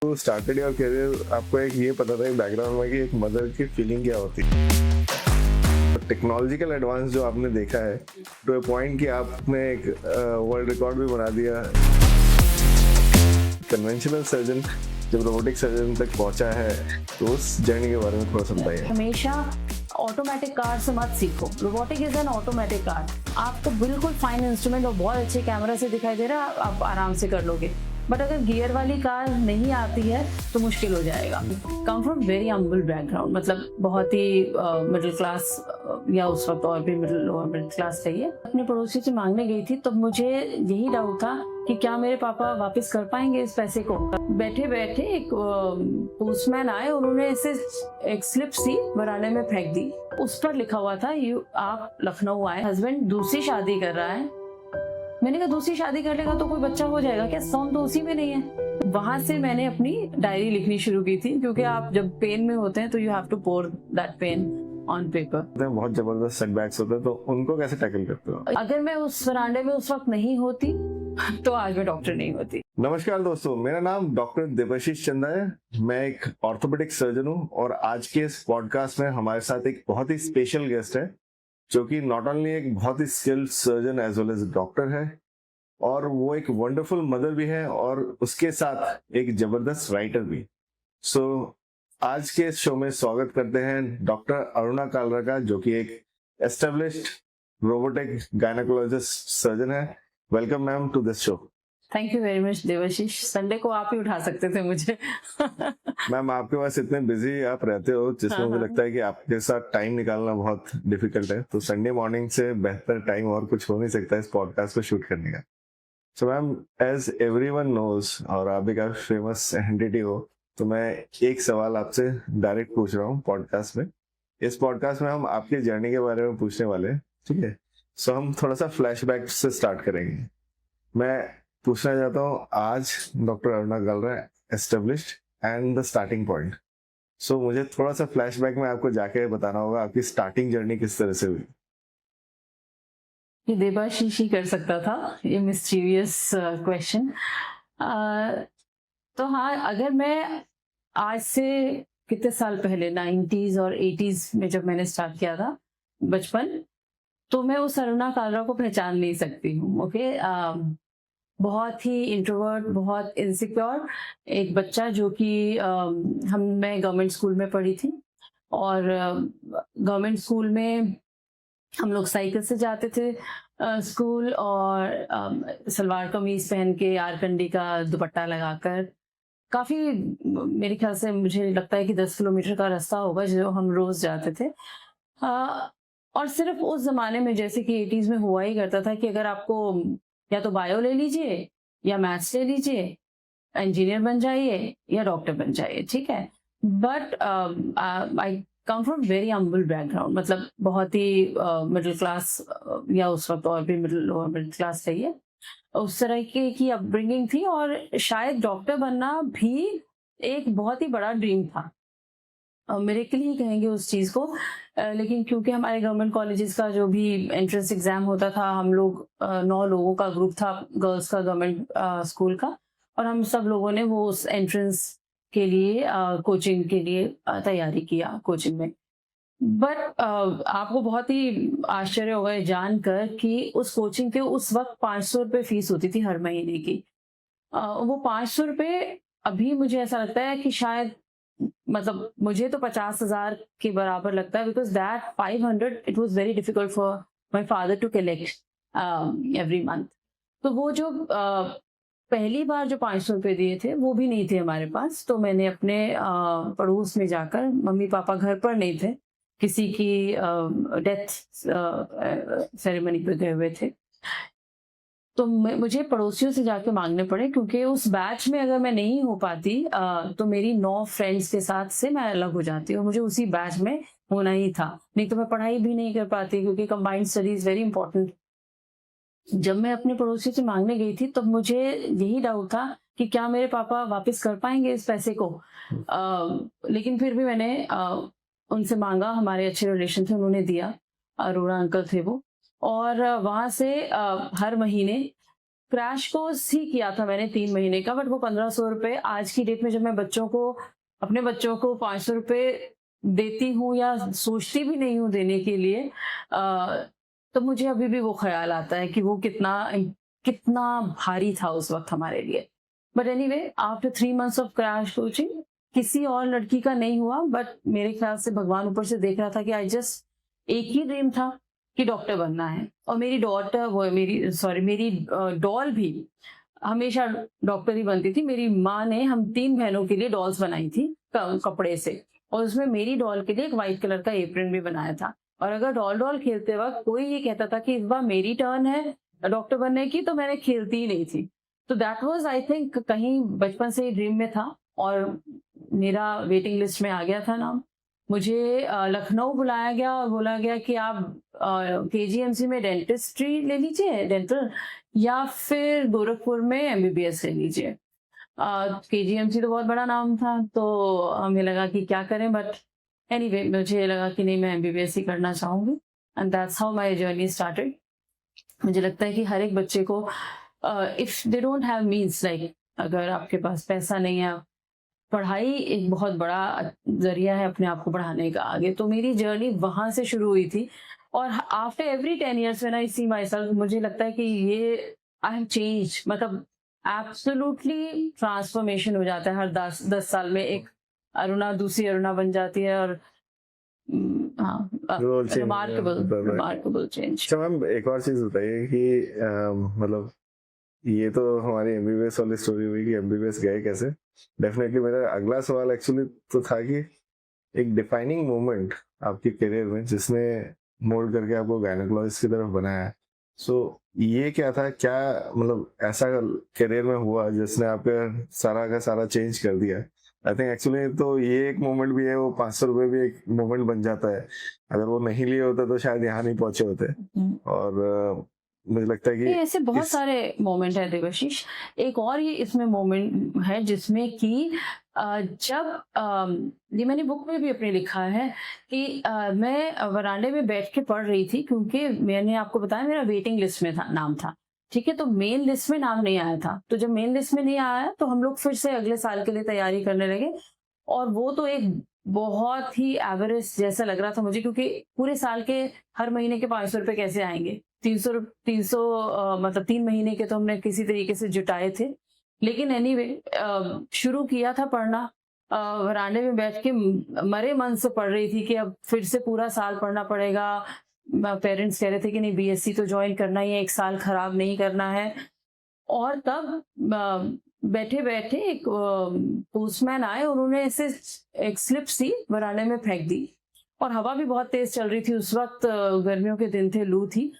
You started your career, आपको एक ये पता था बैकग्राउंड में कि एक मदर की फीलिंग क्या होती है। टेक्नोलॉजिकल एडवांस जो आपने देखा है टू ए पॉइंट कि आपने एक वर्ल्ड रिकॉर्ड भी बना दिया। कन्वेंशनल सर्जन जब रोबोटिक सर्जन तक पहुंचा है तो उस जर्नी के बारे में थोड़ा सा बताइए। हमेशा ऑटोमेटिक कार से मत सीखो। Robotic is an automatic car. आपको बिल्कुल फाइन इंस्ट्रूमेंट और बहुत अच्छे कैमरा से दिखाई दे रहा है, आप आराम से कर लोगे। बट अगर गियर वाली कार नहीं आती है तो मुश्किल हो जाएगा। Come from very humble background, मतलब बहुत ही मिडिल क्लास या उस वक्त और भी लोअर मिडिल क्लास चाहिए। अपने पड़ोसी से मांगने गई थी तो मुझे यही डाउट था कि क्या मेरे पापा वापस कर पाएंगे इस पैसे को। बैठे बैठे एक पोस्टमैन आए, उन्होंने ऐसे एक स्लिप सी बरामदे में फेंक दी। उस पर लिखा हुआ था आप लखनऊ आए, हस्बैंड दूसरी शादी कर रहा है। मैंने कहा दूसरी शादी कर लेगा तो कोई बच्चा हो जाएगा क्या? सॉन्ग तो उसी में नहीं है। वहां से मैंने अपनी डायरी लिखनी शुरू की थी, क्योंकि आप जब पेन में होते हैं तो you have to pour that pain on paper. बहुत जबरदस्त सेटबैक्स होते हैं, तो उनको कैसे टैकल करते हो? अगर मैं उस वरांडे में उस वक्त नहीं होती तो आज मैं डॉक्टर नहीं होती। नमस्कार दोस्तों, मेरा नाम डॉक्टर देवाशीष चंदा है। मैं एक ऑर्थोपेडिक सर्जन हूँ और आज के इस पॉडकास्ट में हमारे साथ एक बहुत ही स्पेशल गेस्ट है, जो कि नॉट ओनली एक बहुत ही skilled surgeon as well as doctor है, और वो एक वंडरफुल मदर भी है, और उसके साथ एक जबरदस्त राइटर भी। सो आज के इस शो में स्वागत करते हैं डॉक्टर अरुणा कालरा का, जो कि एक एस्टेब्लिश्ड रोबोटिक गायनेकोलॉजिस्ट सर्जन है। Welcome ma'am to this show. Thank you very much Devashish. Sunday को आप ही उठा सकते थे मुझे। मैम आपके पास इतने बिजी आप रहते हो, जिसमें मुझे लगता है कि आपके साथ टाइम निकालना बहुत डिफिकल्ट है, तो संडे मॉर्निंग से बेहतर टाइम और कुछ हो नहीं सकता इस पॉडकास्ट को शूट करने का। So ma'am, as everyone knows, और आप भी काफी फेमस एंटिटी हो, तो मैं एक सवाल आपसे डायरेक्ट पूछ रहा हूँ पॉडकास्ट में। इस पॉडकास्ट में हम आपकी जर्नी के बारे में पूछने वाले हैं, ठीक है? सो हम थोड़ा सा फ्लैशबैक से स्टार्ट करेंगे। मैं पूछना चाहता हूँ, आज doctor Aruna Kalra established and the starting point. So मुझे थोड़ा सा फ्लैशबैक में आपको जाके बताना होगा आपकी स्टार्टिंग जर्नी किस तरह से हुई। ये देवाशीष ही कर सकता था ये मिस्टीरियस क्वेश्चन। तो हाँ, अगर मैं आज से कितने साल पहले 90s और 80s में जब मैंने स्टार्ट किया था बचपन, तो मैं उस अरुणा कालरा को पहचान नहीं सकती हूँ। ओके, बहुत ही इंट्रोवर्ट, बहुत इनसिक्योर एक बच्चा, जो कि मैं गवर्नमेंट स्कूल में पढ़ी थी, और गवर्नमेंट स्कूल में हम लोग साइकिल से जाते थे स्कूल, और सलवार कमीज पहन के आरकंडी का दुपट्टा लगाकर, काफी मेरे ख्याल से मुझे लगता है कि 10 किलोमीटर का रास्ता होगा जो हम रोज जाते थे। और सिर्फ उस जमाने में, जैसे कि 80s में हुआ ही करता था कि अगर आपको या तो बायो ले लीजिए या मैथ्स ले लीजिए, इंजीनियर बन जाइए या डॉक्टर बन जाइए, ठीक है। But I come from very humble background, मतलब बहुत ही मिडिल क्लास या उस वक्त और भी लोअर मिडिल क्लास चाहिए, उस तरह की अपब्रिंगिंग थी। और शायद डॉक्टर बनना भी एक बहुत ही बड़ा ड्रीम था, मेरे के लिए ही कहेंगे उस चीज को। लेकिन क्योंकि हमारे गवर्नमेंट कॉलेजेस का जो भी एंट्रेंस एग्जाम होता था, हम लोग 9 लोगों का ग्रुप था गर्ल्स का, गवर्नमेंट स्कूल का, और हम सब लोगों ने वो उस एंट्रेंस के लिए कोचिंग के लिए तैयारी किया कोचिंग में। बट आपको बहुत ही आश्चर्य होगा ये जानकर कि उस कोचिंग के उस वक्त 500 रुपये फीस होती थी हर महीने की। वो 500 रुपये अभी मुझे ऐसा लगता है कि शायद, मतलब मुझे तो 50,000 के बराबर लगता है, because that 500 it was very difficult for my father to collect every month. तो वो जो पहली बार जो 500 रुपये दिए थे वो भी नहीं थे हमारे पास, तो मैंने अपने पड़ोस में जाकर, मम्मी पापा घर पर नहीं थे, किसी की डेथ सेरेमनी पे गए हुए थे, तो मुझे पड़ोसियों से जाके मांगने पड़े, क्योंकि उस बैच में अगर मैं नहीं हो पाती तो मेरी 9 फ्रेंड्स के साथ से मैं अलग हो जाती, और मुझे उसी बैच में होना ही था, नहीं तो मैं पढ़ाई भी नहीं कर पाती, क्योंकि combined study is very important. जब मैं अपने पड़ोसियों से मांगने गई थी तब मुझे यही डाउट था कि क्या मेरे पापा वापस कर पाएंगे इस पैसे को। लेकिन फिर भी मैंने उनसे मांगा, हमारे अच्छे रिलेशन थे, उन्होंने दिया, अरोड़ा अंकल थे वो, और वहां से हर महीने क्रैश कोर्स ही किया था मैंने 3 महीने का, बट वो 1500 रुपये आज की डेट में जब मैं अपने बच्चों को 500 रुपये देती हूँ या सोचती भी नहीं हूँ देने के लिए, तो मुझे अभी भी वो ख्याल आता है कि वो कितना कितना भारी था उस वक्त हमारे लिए। But anyway, after 3 months of crash coaching किसी और लड़की का नहीं हुआ, बट मेरे ख्याल से भगवान ऊपर से देख रहा था कि एक ही ड्रीम था कि डॉक्टर बनना है। और मेरी डॉल भी हमेशा डॉक्टर ही बनती थी। मेरी माँ ने हम 3 बहनों के लिए डॉल्स बनाई थी कपड़े से, और उसमें मेरी डॉल के लिए एक वाइट कलर का एप्रन भी बनाया था। और अगर डॉल खेलते वक्त कोई ये कहता था कि इस बार मेरी टर्न है डॉक्टर बनने की, तो मैंने खेलती ही नहीं थी। तो दैट वाज, आई थिंक, कहीं बचपन से ही ड्रीम में था और मेरा वेटिंग लिस्ट में आ गया था नाम। मुझे लखनऊ बुलाया गया और बोला गया कि आप KGMC में डेंटिस्ट्री ले लीजिए, डेंटल, या फिर गोरखपुर में MBBS ले लीजिए। KGMC तो बहुत बड़ा नाम था, तो हमें लगा कि क्या करें, बट एनीवे मुझे लगा कि नहीं, मैं MBBS ही करना चाहूँगी, and that's how my journey started. मुझे लगता है कि हर एक बच्चे को, if they don't have means, like अगर आपके पास पैसा नहीं है, पढ़ाई एक बहुत बड़ा जरिया है अपने आप को बढ़ाने का आगे। तो मेरी जर्नी वहां से शुरू हुई थी, और after every 10 years when I see myself, मुझे लगता है कि ये आई हैव चेंज, मतलब एब्सोल्युटली ट्रांसफॉर्मेशन हो जाता है। हर 10 साल में एक अरुणा दूसरी अरुणा बन जाती है, और रिमार्केबल चेंज। अच्छा मैम, एक और चीज बताइए कि मतलब ये तो हमारी MBBS वाली स्टोरी हुई कि MBBS गए कैसे। डेफिनेटली मेरा अगला सवाल एक्चुअली तो था कि एक डिफाइनिंग मोमेंट आपके करियर में जिसने मोल्ड करके आपको गायनेकोलॉजिस्ट की तरफ बनाया। सो ये क्या था, क्या मतलब ऐसा करियर में हुआ जिसने आपका सारा का सारा चेंज कर दिया? आई थिंक एक्चुअली तो ये एक मोमेंट भी है, वो 500 रुपये भी एक मोमेंट बन जाता है। अगर वो नहीं लिए होते तो शायद यहाँ नहीं पहुंचे होते। और मुझे लगता है कि ऐसे बहुत सारे मोमेंट है देवाशीष। एक और ये इसमें मोमेंट है जिसमें कि जब ये मैंने बुक में भी अपने लिखा है कि मैं वरांडे में बैठ के पढ़ रही थी, क्योंकि मैंने आपको बताया मेरा वेटिंग लिस्ट में नाम था, ठीक है। तो मेन लिस्ट में नाम नहीं आया था, तो जब मेन लिस्ट में नहीं आया तो हम लोग फिर से अगले साल के लिए तैयारी करने लगे। और वो तो एक बहुत ही एवरेज जैसा लग रहा था मुझे, क्योंकि पूरे साल के हर महीने के 500 रुपए कैसे आएंगे, 300 मतलब 3 महीने के तो हमने किसी तरीके से जुटाए थे। लेकिन एनीवे शुरू किया था पढ़ना, वरांडे में बैठ के मरे मन से पढ़ रही थी कि अब फिर से पूरा साल पढ़ना पड़ेगा। पेरेंट्स कह रहे थे कि नहीं, BSc तो ज्वाइन करना ही है, 1 साल खराब नहीं करना है। और तब बैठे बैठे एक पोस्टमैन आए, उन्होंने ऐसे एक स्लिप सी वरांडे में फेंक दी, और हवा भी बहुत तेज चल रही थी उस वक्त, गर्मियों के दिन थे, लू थी।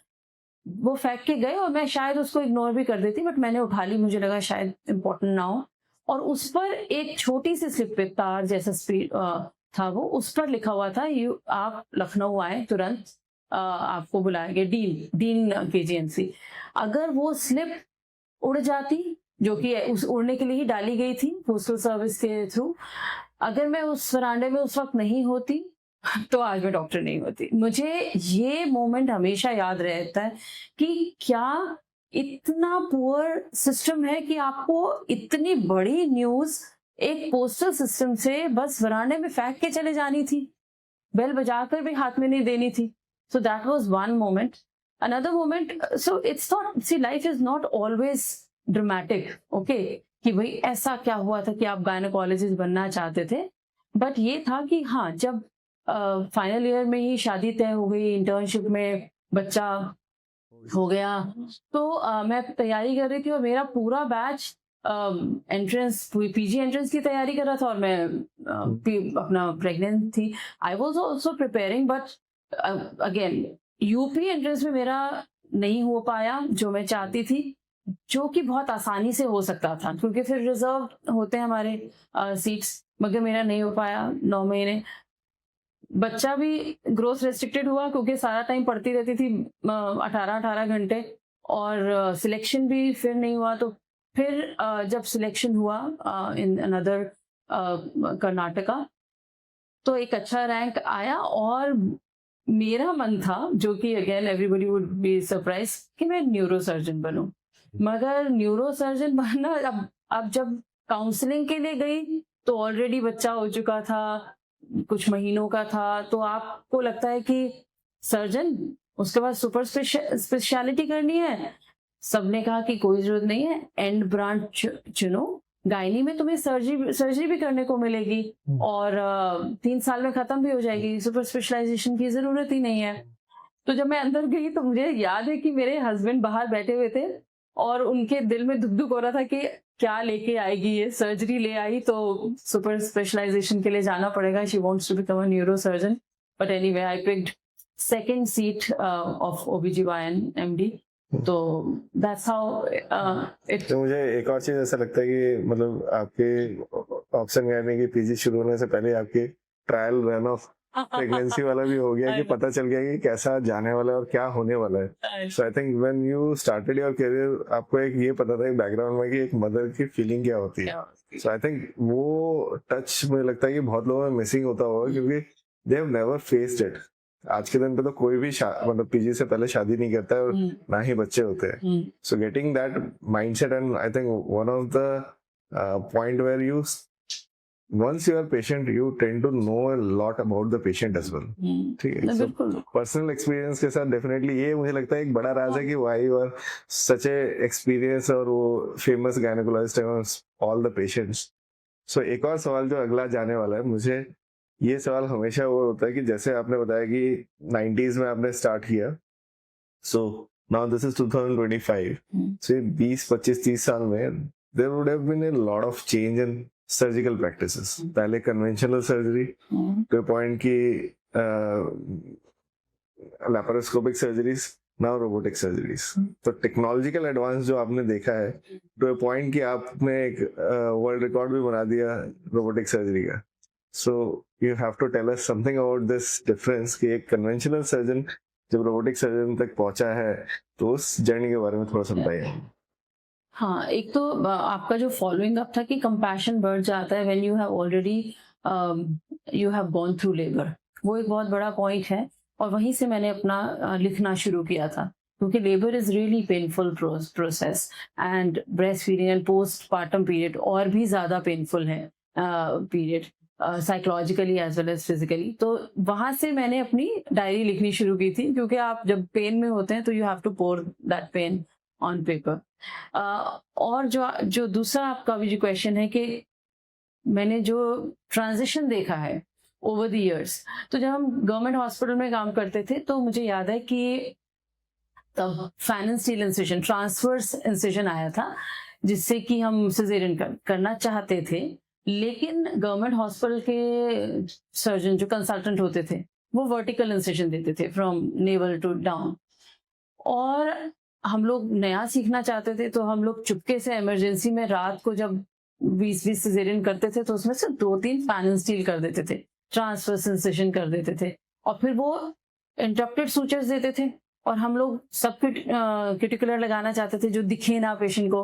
वो फेंक के गए और मैं शायद उसको इग्नोर भी कर देती, बट मैंने उठा ली, मुझे लगा शायद इम्पोर्टेंट ना हो। और उस पर एक छोटी सी स्लिप पे तार जैसा स्पीड था, वो उस पर लिखा हुआ था, आप लखनऊ आए तुरंत, आपको बुलाया गया, डीन KGMC। अगर वो स्लिप उड़ जाती, जो कि उस उड़ने के लिए ही डाली गई थी पोस्टल सर्विस के थ्रू, अगर मैं उस वरांडे में उस वक्त नहीं होती तो आज मैं डॉक्टर नहीं होती। मुझे ये मोमेंट हमेशा याद रहता है कि क्या इतना पुअर सिस्टम है कि आपको इतनी बड़ी न्यूज एक पोस्टल सिस्टम से बस वरांडे में फेंक के चले जानी थी, बेल बजाकर भी हाथ में नहीं देनी थी। So that was one moment. Another moment, so it's not, see life is not always dramatic, okay, कि भाई ऐसा क्या हुआ था कि आप गायनेकोलॉजिस्ट बनना चाहते थे। बट ये था कि हाँ, जब फाइनल ईयर में ही शादी तय हो गई, इंटर्नशिप में बच्चा हो गया, तो मैं तैयारी कर रही थी और मेरा पूरा बैच एंट्रेंस, PG एंट्रेंस की तैयारी कर रहा था, और मैं अपना प्रेग्नेंट थी। I was also preparing, but again UP entrance में मेरा नहीं हो पाया जो मैं चाहती थी, जो कि बहुत आसानी से हो सकता था, क्योंकि फिर रिजर्व होते हैं हमारे सीट्स, मगर मेरा नहीं हो पाया 9 महीने। बच्चा भी ग्रोथ रेस्ट्रिक्टेड हुआ, क्योंकि सारा टाइम पढ़ती रहती थी 18 घंटे, और सिलेक्शन भी फिर नहीं हुआ। तो फिर जब सिलेक्शन हुआ इन अनदर कर्नाटका, तो एक अच्छा रैंक आया, और मेरा मन था, जो कि again everybody would be surprise, कि मैं न्यूरोसर्जन बनूं। मगर न्यूरो सर्जन बनना, अब जब काउंसलिंग के लिए गई तो ऑलरेडी बच्चा हो चुका था, कुछ महीनों का था, तो आपको लगता है कि सर्जन, उसके बाद सुपर स्पेशलिटी करनी है। सबने कहा कि कोई जरूरत नहीं है, एंड ब्रांच चुनो, गायनी में तुम्हें सर्जरी भी करने को मिलेगी और 3 साल में खत्म भी हो जाएगी, सुपर स्पेशलाइजेशन की जरूरत ही नहीं है। तो जब मैं अंदर गई तो मुझे याद है कि मेरे हस्बैंड बाहर बैठे हुए थे और उनके दिल में धुक धुक हो रहा था कि क्या लेके आएगी ये, सर्जरी ले आई तो सुपर स्पेशलाइजेशन के लिए जाना पड़ेगा, she wants to become a neurosurgeon. But anyway I picked second seat of OBGYN MD, तो दैट्स हाउ इट। तो मुझे एक और चीज ऐसा लगता है कि मतलब आपके ऑप्शन यानी कि पीजी शुरू होने से पहले आपके ट्रायल रन ऑफ प्रेगनेंसी वाला भी हो गया कि पता चल गया कि कैसा जाने वाला है और क्या होने वाला है। So I think when you started your career आपको एक ये पता था बैकग्राउंड में कि एक मदर की फीलिंग क्या होती है। सो आई थिंक वो टच मुझे लगता है कि बहुत लोगों में मिसिंग होता होगा क्योंकि they have never faced it. आज के दिन पे तो कोई भी मतलब पीजी से पहले शादी नहीं करता है और ना ही बच्चे होते हैं। So getting that mindset and I think one of the point where you once you are patient you tend to know a lot about the patient as well। ठीक है, so personal experience के साथ definitely ये मुझे लगता है एक बड़ा राज है कि why you are such a experience और वो famous gynecologist amongst all the patients। so एक और सवाल जो अगला जाने वाला है, मुझे ये सवाल हमेशा वो होता है कि जैसे आपने बताया कि 90s में आपने स्टार्ट किया, so now this is 2025, so 20-25-30 साल में there would have been a lot of change in surgical practices. पहले कन्वेंशनल सर्जरी टू पॉइंट की laparoscopic surgeries, now robotic surgeries. तो टेक्नोलॉजिकल एडवांस जो आपने देखा है टू पॉइंट की आपने एक वर्ल्ड रिकॉर्ड भी बना दिया रोबोटिक सर्जरी का। So you have to tell us something about this difference कि एक कन्वेंशनल सर्जन जब रोबोटिक सर्जन तक पहुंचा है तो उस जर्नी के बारे में थोड़ा सा बताइए। हाँ, एक तो आपका जो फॉलोइंग अप था कि कंपैशन बढ़ जाता है when you have already you have gone through labour, वो एक बहुत बड़ा पॉइंट है और वहीं से मैंने अपना लिखना शुरू किया था क्योंकि labour is really painful process and breast feeding and postpartum period और भी ज़्यादा पेनफुल है period, psychologically as well as physically. तो वहाँ से मैंने अपनी डायरी लिखनी शुरू की थी क्योंकि आप जब पेन में होते हैं तो you have to pour that pain on paper. और जो दूसरा आपका भी जो क्वेश्चन है कि मैंने जो ट्रांजिशन देखा है ओवर द इयर्स, तो जब हम गवर्नमेंट हॉस्पिटल में काम करते थे तो मुझे याद है कि तब fan and steel incision, transverse incision आया था जिससे कि हम सिजेरियन करना चाहते थे, लेकिन गवर्नमेंट हॉस्पिटल के सर्जन जो कंसल्टेंट होते थे वो वर्टिकल इंसिजन देते थे फ्रॉम नेवल टू डाउन। और हम लोग नया सीखना चाहते थे तो हम लोग चुपके से इमरजेंसी में रात को जब 20-20 सिजेरियन करते थे तो उसमें से 2-3 फैन एंड स्टील कर देते थे, ट्रांसवर्स इंसिजन कर देते थे और फिर वो इंटरप्टेड सूचर्स देते थे और हम लोग सब क्यूटिकुलर लगाना चाहते थे जो दिखे ना पेशेंट को,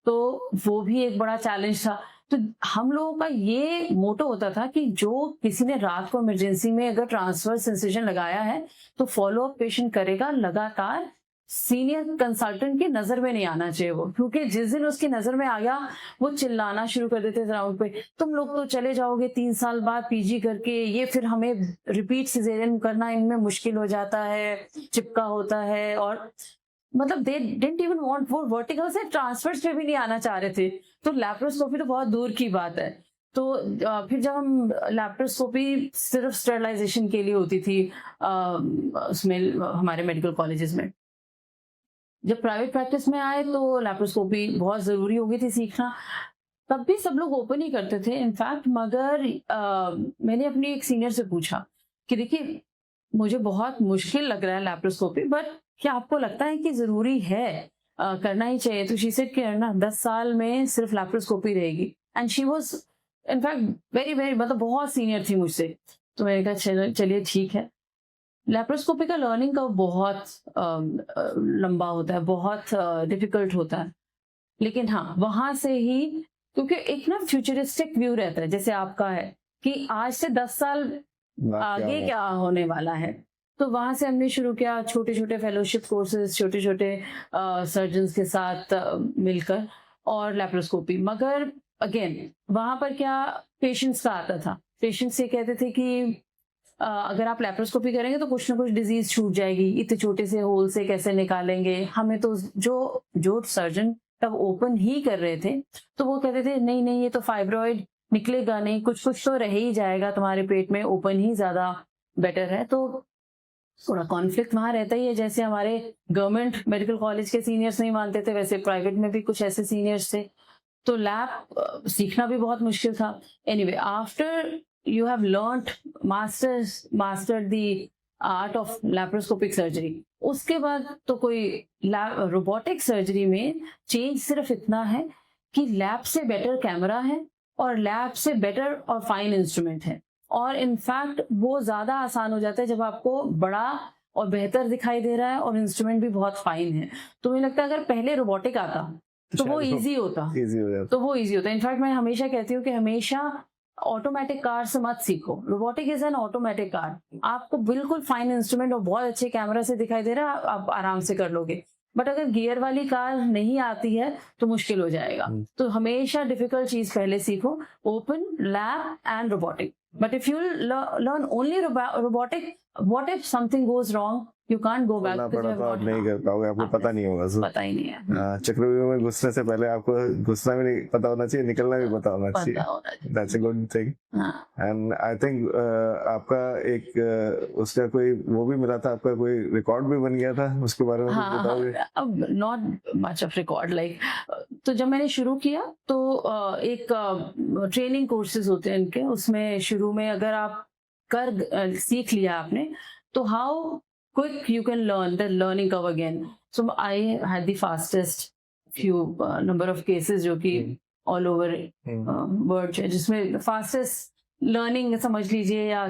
तो वो भी एक बड़ा चैलेंज था। तो हम लोगों का ये मोटो होता था कि जो किसी ने रात को इमरजेंसी में अगर ट्रांसवर्स इंसिजन लगाया है तो फॉलो अप पेशेंट करेगा लगातार, सीनियर कंसल्टेंट की नजर में नहीं आना चाहिए वो, क्योंकि जिस दिन उसकी नजर में आ गया वो चिल्लाना शुरू कर देते थे राउंड पे, तुम लोग तो चले जाओगे 3 साल बाद पीजी करके, ये फिर हमें रिपीट सिजेरियन करना इनमें मुश्किल हो जाता है, चिपका होता है। और मतलब दे डिडंट इवन वांट, वो वर्टिकल से ट्रांसफर्स पे भी नहीं आना चाह रहे थे, तो लैप्रोस्कोपी तो बहुत दूर की बात है। तो फिर जब हम लैप्रोस्कोपी सिर्फ स्टरलाइजेशन के लिए होती थी उसमें हमारे मेडिकल कॉलेजेस में, जब प्राइवेट प्रैक्टिस में आए तो लैप्रोस्कोपी बहुत जरूरी हो गई थी सीखना, तब भी सब लोग ओपन ही करते थे इनफैक्ट। मगर मैंने अपनी एक सीनियर से पूछा कि देखिए मुझे बहुत मुश्किल लग रहा है लैप्रोस्कोपी, बट क्या आपको लगता है कि जरूरी है करना ही चाहिए? तो शी सेड कि ना 10 साल में सिर्फ लैप्रोस्कोपी रहेगी, and she was in fact very very मतलब बहुत सीनियर थी मुझसे। तो मैंने कहा चलिए ठीक है। लैप्रोस्कोपी का लर्निंग का बहुत लंबा होता है, बहुत डिफिकल्ट होता है, लेकिन हाँ वहां से ही, क्योंकि एक ना फ्यूचरिस्टिक व्यू रहता है जैसे आपका है कि आज से 10 साल आगे क्या होने वाला है, तो वहाँ से हमने शुरू किया छोटे छोटे फेलोशिप कोर्सेज, छोटे छोटे सर्जन्स के साथ मिलकर, और लैप्रोस्कोपी। मगर अगेन वहाँ पर क्या पेशेंट्स का आता था, पेशेंट्स ये कहते थे कि अगर आप लैप्रोस्कोपी करेंगे तो कुछ ना कुछ डिजीज छूट जाएगी, इतने छोटे से होल से कैसे निकालेंगे। हमें तो जो सर्जन तब ओपन ही कर रहे थे तो वो कहते थे नहीं नहीं, ये तो फाइब्रॉइड निकलेगा नहीं, कुछ कुछ तो रह ही जाएगा तुम्हारे पेट में, ओपन ही ज्यादा बेटर है। तो थोड़ा कॉन्फ्लिक्ट वहां रहता ही है। जैसे हमारे गवर्नमेंट मेडिकल कॉलेज के सीनियर्स नहीं मानते थे, वैसे प्राइवेट में भी कुछ ऐसे सीनियर्स थे, तो लैब सीखना भी बहुत मुश्किल था। Anyway, after you have learnt mastered the art of laparoscopic surgery, उसके बाद तो कोई रोबोटिक सर्जरी में चेंज सिर्फ इतना है कि लैब से बेटर कैमरा है और लैब से बेटर और फाइन इंस्ट्रूमेंट है, और इनफैक्ट वो ज्यादा आसान हो जाता है जब आपको बड़ा और बेहतर दिखाई दे रहा है और इंस्ट्रूमेंट भी बहुत फाइन है। तो मुझे लगता है अगर पहले रोबोटिक आता तो वो इजी होता, तो वो इजी होता। इनफैक्ट मैं हमेशा कहती हूँ कि हमेशा ऑटोमेटिक कार से मत सीखो, robotic is an automatic car. आपको बिल्कुल फाइन इंस्ट्रूमेंट और बहुत अच्छे कैमरा से दिखाई दे रहा है, आप आराम से कर लोगे। बट अगर गियर वाली कार नहीं आती है तो मुश्किल हो जाएगा। तो हमेशा डिफिकल्ट चीज पहले सीखो, open, lab and robotic. But if you learn only robotic, what if something goes wrong, you can't go back, तो आप नहीं कर पाओगे, आपको पता नहीं होगा। पता ही नहीं है। चक्रव्यूह में घुसने से पहले आपको घुसना भी नहीं पता होना चाहिए, निकलना भी पता होना चाहिए। That's a good thing. And I think आपका एक उसका कोई वो भी मिला था, आपका कोई रिकॉर्ड भी बन गया था, उसके बारे में कुछ बताओगे? अब not much of record like, तो जब मैंने शुरू किया तो एक ट्रेनिंग कोर्सेज होते हैं इनके, उसमें शुरू में अगर आप सीख लिया आपने तो how quick you can learn, the learning curve again. So I had the fastest few number of cases जो कि all over world है, जिसमें fastest learning समझ लीजिए या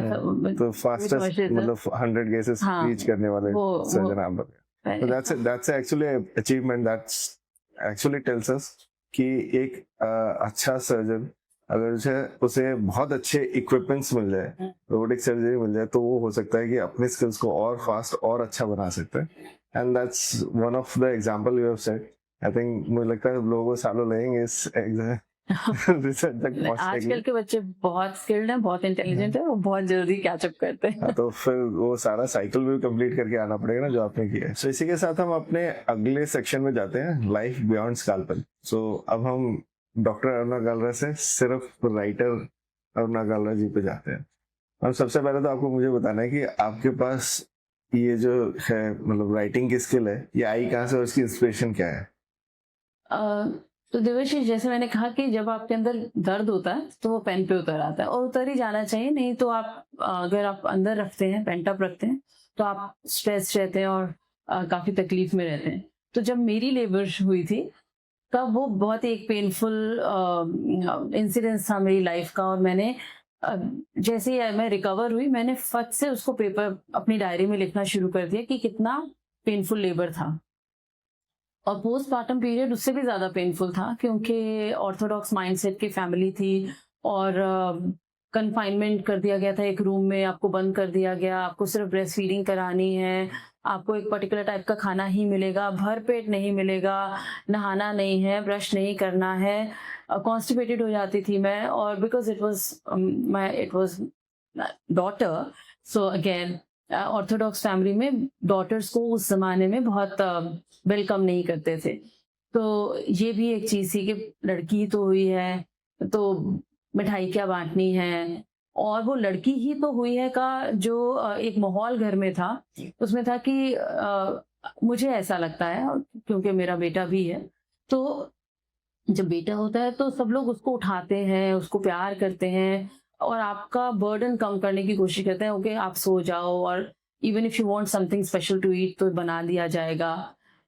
तो fastest मतलब 100 cases reach करने वाले सर्जन आप बने। So that's actually an achievement that actually tells us कि एक अच्छा सर्जन अगर उसे बहुत अच्छे इक्विपमेंट्स मिल जाए, रोबोटिक सर्जरी मिल जाए, तो वो हो सकता है कि अपने स्किल्स को और फास्ट और अच्छा बना सकते हैं। And that's one of the example you have said. I think मुझे लगता है लोगों को सालों लगेंगे इस रिसर्च तक पहुंचने। आजकल के बच्चे बहुत स्किल्ड हैं, बहुत इंटेलिजेंट हैं, वो बहुत जल्दी कैचअप करते हैं। तो फिर वो सारा साइकिल भी कंप्लीट करके आना पड़ेगा ना जो आपने किया है। सो इसी के साथ हम अपने अगले सेक्शन में जाते हैं, लाइफ बियॉन्ड स्कैल्पल। सो अब हम डॉक्टर अरुणा कालरा से सिर्फ राइटर अरुणा कालरा जी पे जाते हैं। और सबसे पहले तो आपको मुझे बताना है कि आपके पास ये जो है मतलब राइटिंग की स्किल है, ये आई कहाँ से और इसकी इंस्पिरेशन क्या है? तो देवर्षि, जैसे मैंने कहा कि जब आपके अंदर दर्द होता है तो वो पेन पे उतर आता है, और उतर ही जाना चाहिए, नहीं तो आप अगर आप अंदर रखते हैं, पेंटअप रखते हैं, तो आप स्ट्रेस रहते हैं और काफी तकलीफ में रहते हैं। तो जब मेरी लेबर हुई थी तब वो बहुत ही एक पेनफुल इंसिडेंस था मेरी लाइफ का, और मैंने जैसे ही मैं रिकवर हुई मैंने फट से उसको पेपर अपनी डायरी में लिखना शुरू कर दिया कि कितना पेनफुल लेबर था। और पोस्टमार्टम पीरियड उससे भी ज्यादा पेनफुल था, क्योंकि ऑर्थोडॉक्स माइंडसेट की फैमिली थी और कन्फाइनमेंट कर दिया गया था एक रूम में, आपको बंद कर दिया गया, आपको सिर्फ ब्रेस्ट फीडिंग करानी है, आपको एक पर्टिकुलर टाइप का खाना ही मिलेगा, भर पेट नहीं मिलेगा, नहाना नहीं है, ब्रश नहीं करना है। कॉन्स्टिपेटेड हो जाती थी मैं, और because it was daughter, so again Orthodox family में डॉटर्स को उस जमाने में बहुत वेलकम नहीं करते थे। तो ये भी एक चीज थी कि लड़की तो हुई है तो मिठाई क्या बांटनी है, और वो लड़की ही तो हुई है का जो एक माहौल घर में था, उसमें था कि मुझे ऐसा लगता है, क्योंकि मेरा बेटा भी है, तो जब बेटा होता है तो सब लोग उसको उठाते हैं, उसको प्यार करते हैं और आपका बर्डन कम करने की कोशिश करते हैं। ओके, आप सो जाओ, और even if you want something special to eat तो बना दिया जाएगा।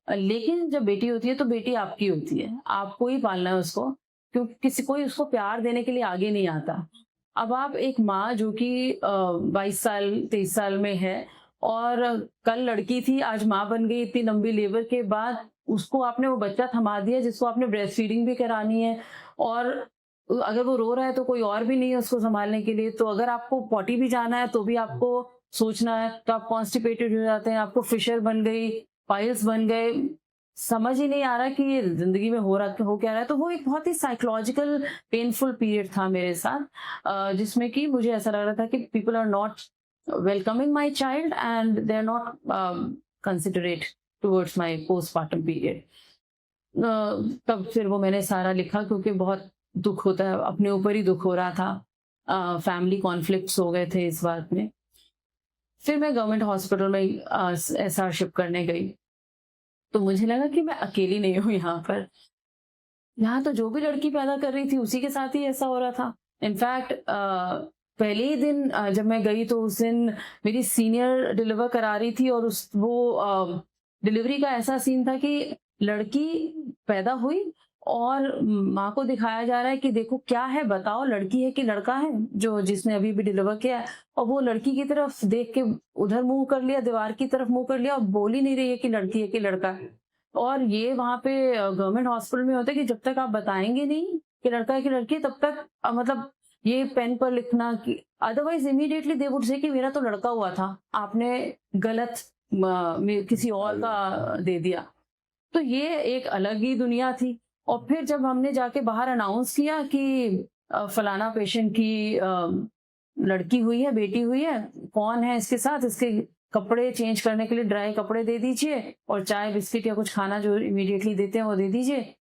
लेकिन जब बेटी होती है तो बेटी आपकी होती है, आपको ही पालना है उसको, क्योंकि किसी कोई उसको प्यार देने के लिए आगे नहीं आता। अब आप एक माँ जो कि 22 साल 23 साल में है और कल लड़की थी, आज माँ बन गई, इतनी लंबी लेबर के बाद उसको आपने वो बच्चा थमा दिया जिसको आपने ब्रेस्ट फीडिंग भी करानी है, और अगर वो रो रहा है तो कोई और भी नहीं है उसको संभालने के लिए। तो अगर आपको पॉटी भी जाना है तो भी आपको सोचना है तो आप कॉन्स्टिपेटेड हो जाते हैं, आपको फिशर बन गई, पाइल्स बन गए, समझ ही नहीं आ रहा कि ये जिंदगी में हो क्या रहा है। तो वो एक बहुत ही साइकोलॉजिकल पेनफुल पीरियड था मेरे साथ, जिसमें कि मुझे ऐसा लग रहा था कि people are not welcoming my child and they are not considerate towards my postmortem period. तब फिर वो मैंने सारा लिखा, क्योंकि बहुत दुख होता है, अपने ऊपर ही दुख हो रहा था, फैमिली कॉन्फ्लिक्ट्स हो गए थे इस बात में। फिर मैं गवर्नमेंट हॉस्पिटल में SRशिप करने गई, तो मुझे लगा कि मैं अकेली नहीं हूँ यहाँ पर। यहाँ तो जो भी लड़की पैदा कर रही थी उसी के साथ ही ऐसा हो रहा था। इनफैक्ट पहले ही दिन जब मैं गई तो उस दिन मेरी सीनियर डिलीवर करा रही थी, और वो डिलीवरी का ऐसा सीन था कि लड़की पैदा हुई और माँ को दिखाया जा रहा है कि देखो क्या है, बताओ लड़की है कि लड़का है, जो जिसने अभी भी डिलीवर किया है। और वो लड़की की तरफ देख के उधर मुंह कर लिया, दीवार की तरफ मुंह कर लिया, और बोल ही नहीं रही है कि लड़की है कि लड़का है। और ये वहां पे गवर्नमेंट हॉस्पिटल में होता है कि जब तक आप बताएंगे नहीं कि लड़का है कि लड़की है, तब तक मतलब ये पेन पर लिखना, कि otherwise immediately they would say कि मेरा तो लड़का हुआ था, आपने गलत किसी और का दे दिया। तो ये एक अलग ही दुनिया थी। और फिर जब हमने जाके बाहर अनाउंस किया कि फलाना पेशेंट की लड़की हुई है, बेटी हुई है, कौन है इसके साथ, इसके कपड़े चेंज करने के लिए ड्राई कपड़े दे दीजिए, और चाय बिस्किट या कुछ खाना जो इमीडिएटली देते हैं वो दे दीजिए।